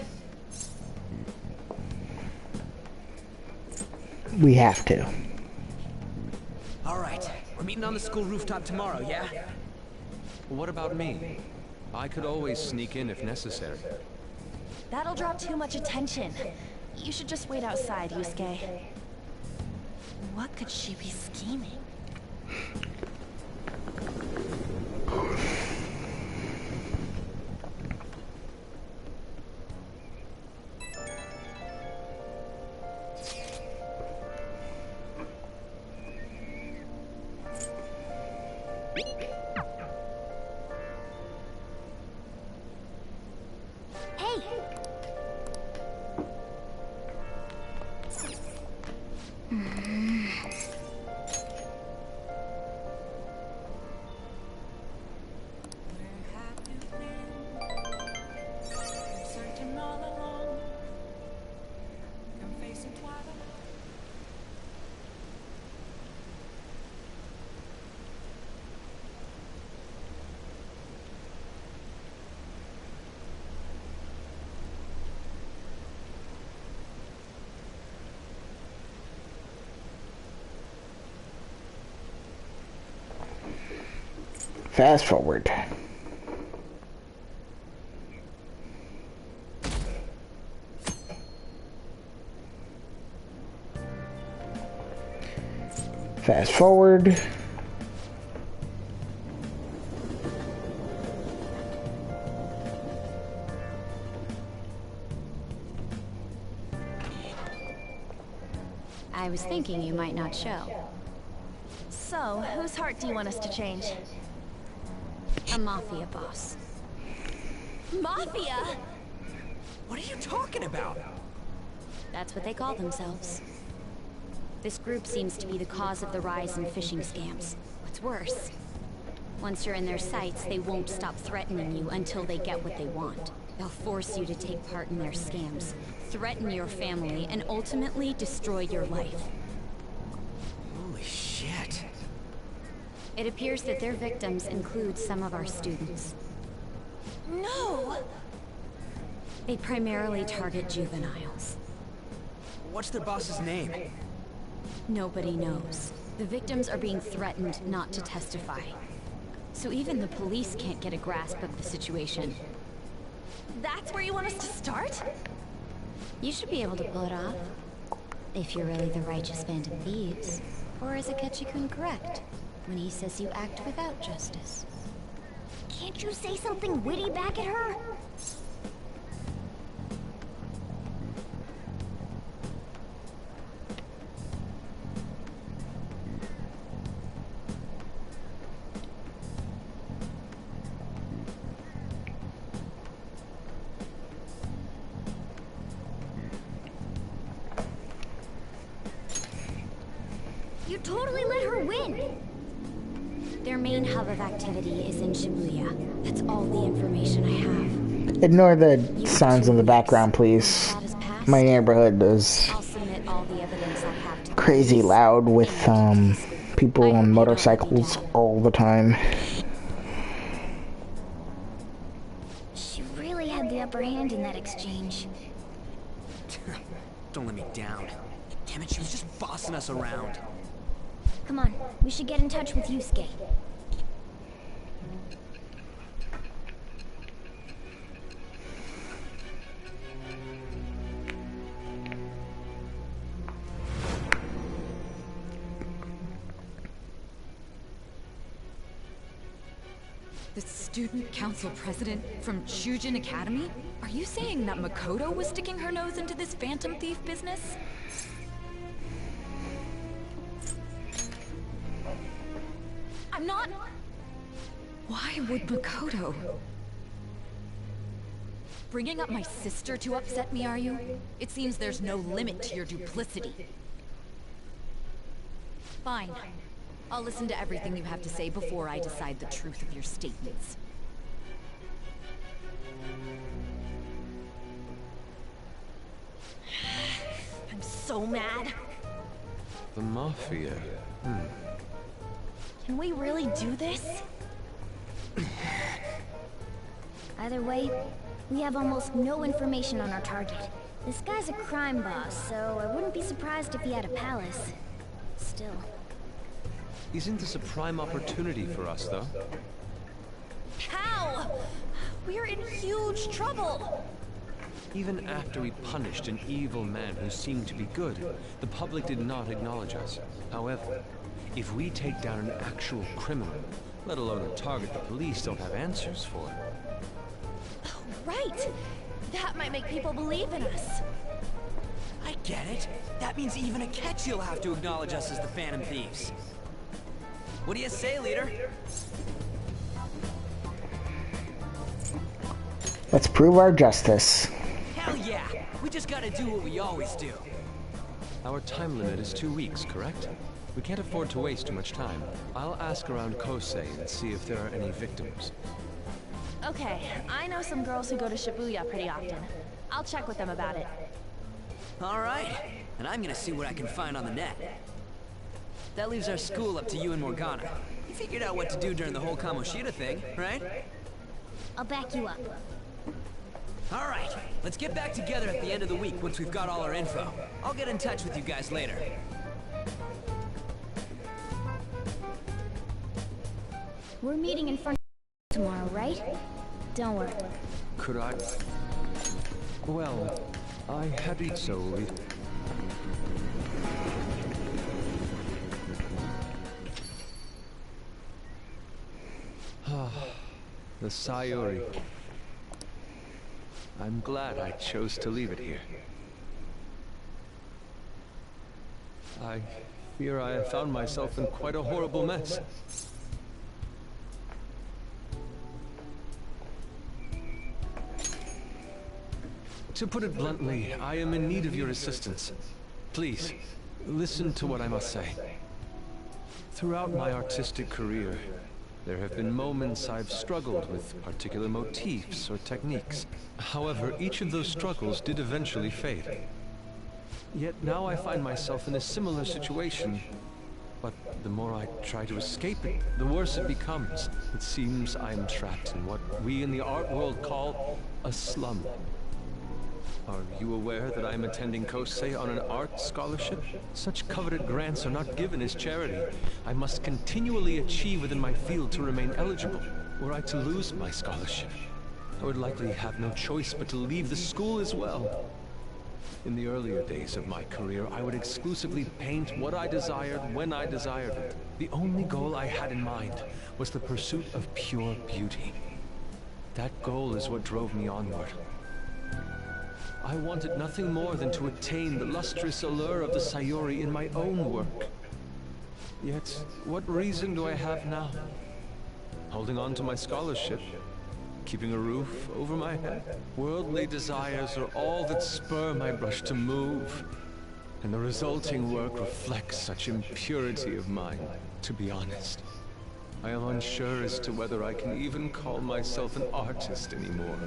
We have to. Alright, we're meeting on the school rooftop tomorrow, yeah? What about me? I could always sneak in if necessary. That'll draw too much attention. You should just wait outside, Yusuke. What could she be scheming? Hey! Fast forward. Fast forward. I was thinking you might not show. So, whose heart do you want us to change? A mafia boss. Mafia? What are you talking about? That's what they call themselves. This group seems to be the cause of the rise in phishing scams. What's worse, once you're in their sights, they won't stop threatening you until they get what they want. They'll force you to take part in their scams, threaten your family, and ultimately destroy your life. Holy shit. It appears that their victims include some of our students. No! They primarily target juveniles. What's their boss's name? Nobody knows. The victims are being threatened not to testify. So even the police can't get a grasp of the situation. That's where you want us to start? You should be able to pull it off. If you're really the righteous Phantom Thieves. Or is Akechi-kun correct when he says you act without justice? Can't you say something witty back at her? You totally let her win! Their main hub of activity is in Shibuya. That's all the information I have. Ignore the sounds in the background, please. My neighborhood is crazy loud with people on motorcycles all the time. She really had the upper hand in that exchange. Don't let me down. Damn it, she was just bossing us around. Come on, we should get in touch with Yusuke. The student council president from Shujin Academy? Are you saying that Makoto was sticking her nose into this phantom thief business? I'm not... Why would Makoto? Bringing up my sister to upset me, are you? It seems there's no limit to your duplicity. Fine. I'll listen to everything you have to say before I decide the truth of your statements. I'm so mad. The Mafia. Can we really do this? Either way, we have almost no information on our target. This guy's a crime boss, so I wouldn't be surprised if he had a palace. Still. Isn't this a prime opportunity for us, though? How? We're in huge trouble. Even after we punished an evil man who seemed to be good, the public did not acknowledge us. However, if we take down an actual criminal, let alone a target the police don't have answers for. Right! That might make people believe in us. I get it. That means even Akechi will have to acknowledge us as the Phantom Thieves. What do you say, leader? Let's prove our justice. Hell yeah! We just gotta do what we always do. Our time limit is 2 weeks, correct? We can't afford to waste too much time. I'll ask around Kosei and see if there are any victims. Okay, I know some girls who go to Shibuya pretty often. I'll check with them about it. Alright, and I'm gonna see what I can find on the net. That leaves our school up to you and Morgana. You figured out what to do during the whole Kamoshida thing, right? I'll back you up. Alright, let's get back together at the end of the week once we've got all our info. I'll get in touch with you guys later. We're meeting in front of tomorrow, right? Don't worry. Could I? Well, I had it so. The Sayuri. I'm glad I chose to leave it here. I fear I have found myself in quite a horrible mess. To put it bluntly, I am in need of your assistance. Please, listen to what I must say. Throughout my artistic career, there have been moments I've struggled with particular motifs or techniques. However, each of those struggles did eventually fade. Yet now I find myself in a similar situation, but the more I try to escape it, the worse it becomes. It seems I am trapped in what we in the art world call a slum. Are you aware that I am attending Kosei on an art scholarship? Such coveted grants are not given as charity. I must continually achieve within my field to remain eligible. Were I to lose my scholarship, I would likely have no choice but to leave the school as well. In the earlier days of my career, I would exclusively paint what I desired when I desired it. The only goal I had in mind was the pursuit of pure beauty. That goal is what drove me onward. I wanted nothing more than to attain the lustrous allure of the Sayuri in my own work. Yet, what reason do I have now? Holding on to my scholarship, keeping a roof over my head. Worldly desires are all that spur my brush to move, and the resulting work reflects such impurity of mind. To be honest, I am unsure as to whether I can even call myself an artist anymore.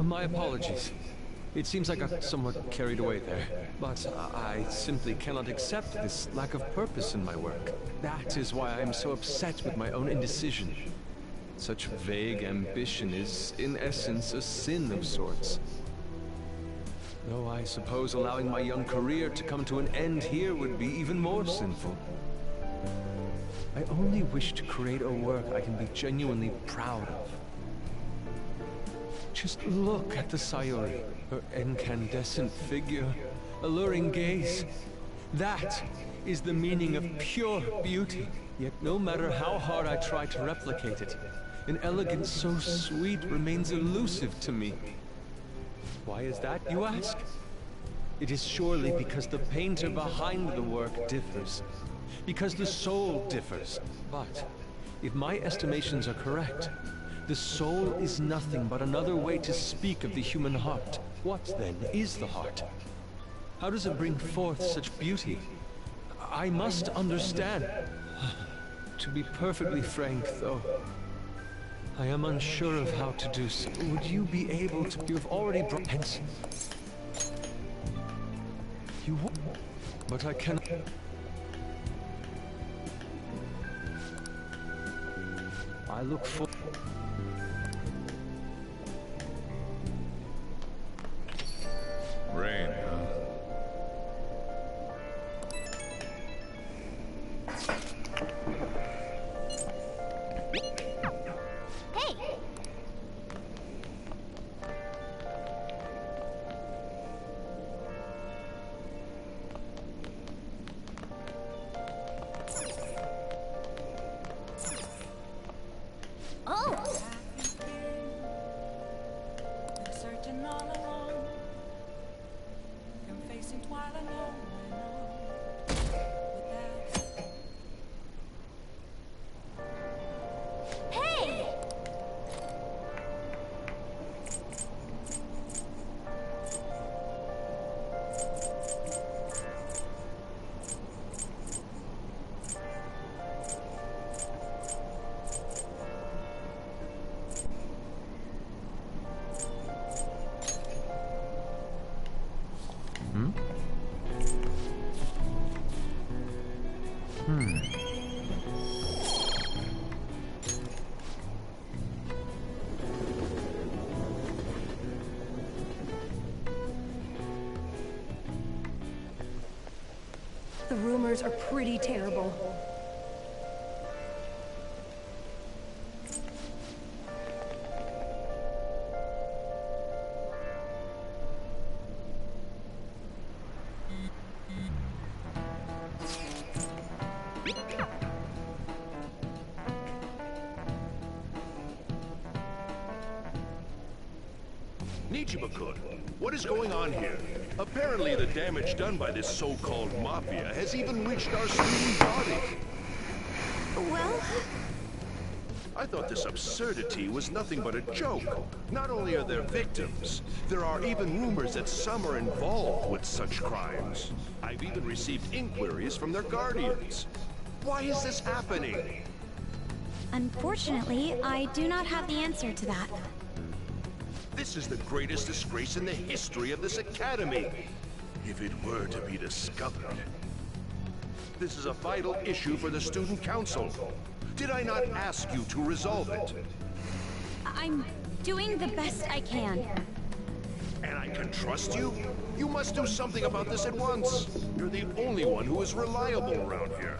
My apologies. It seems I got somewhat carried away there, but I simply cannot accept this lack of purpose in my work. That is why I am so upset with my own indecision. Such vague ambition is, in essence, a sin of sorts. Though I suppose allowing my young career to come to an end here would be even more sinful. I only wish to create a work I can be genuinely proud of. Just look at the Sayuri, her incandescent figure, alluring gaze. That is the meaning of pure beauty. Yet no matter how hard I try to replicate it, an elegance so sweet remains elusive to me. Why is that, you ask? It is surely because the painter behind the work differs. Because the soul differs. But if my estimations are correct, the soul is nothing but another way to speak of the human heart. What, then, is the heart? How does it bring forth such beauty? I must understand. To be perfectly frank, though, I am unsure of how to do so. Would you be able to... You have already brought... You... But I cannot... I look for... Rain, huh? Hey! Oh! rumors are pretty terrible. Nichibakun, what is going on here? Apparently the damage done by this so-called mafia has even reached our student body. Well... I thought this absurdity was nothing but a joke. Not only are there victims, there are even rumors that some are involved with such crimes. I've even received inquiries from their guardians. Why is this happening? Unfortunately, I do not have the answer to that. This is the greatest disgrace in the history of this academy. If it were to be discovered. This is a vital issue for the student council. Did I not ask you to resolve it? I'm doing the best I can. And I can trust you? You must do something about this at once. You're the only one who is reliable around here.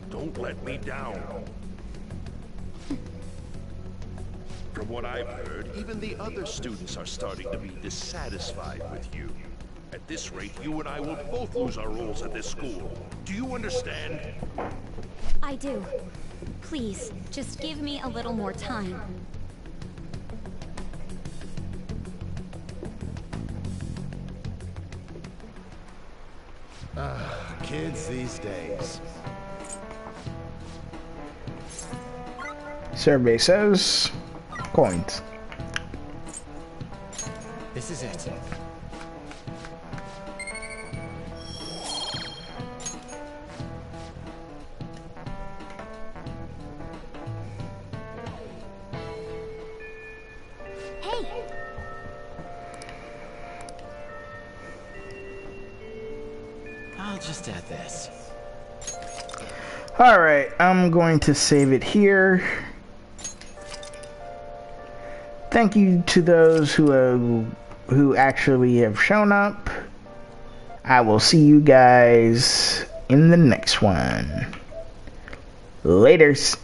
Don't let me down. From what I've heard, even the other students are starting to be dissatisfied with you. At this rate, you and I will both lose our roles at this school. Do you understand? I do. Please, just give me a little more time. Kids these days. Survey says coins. This is it. Hey! I'll just add this. Alright, I'm going to save it here. Thank you to those who actually have shown up. I will see you guys in the next one. Laters.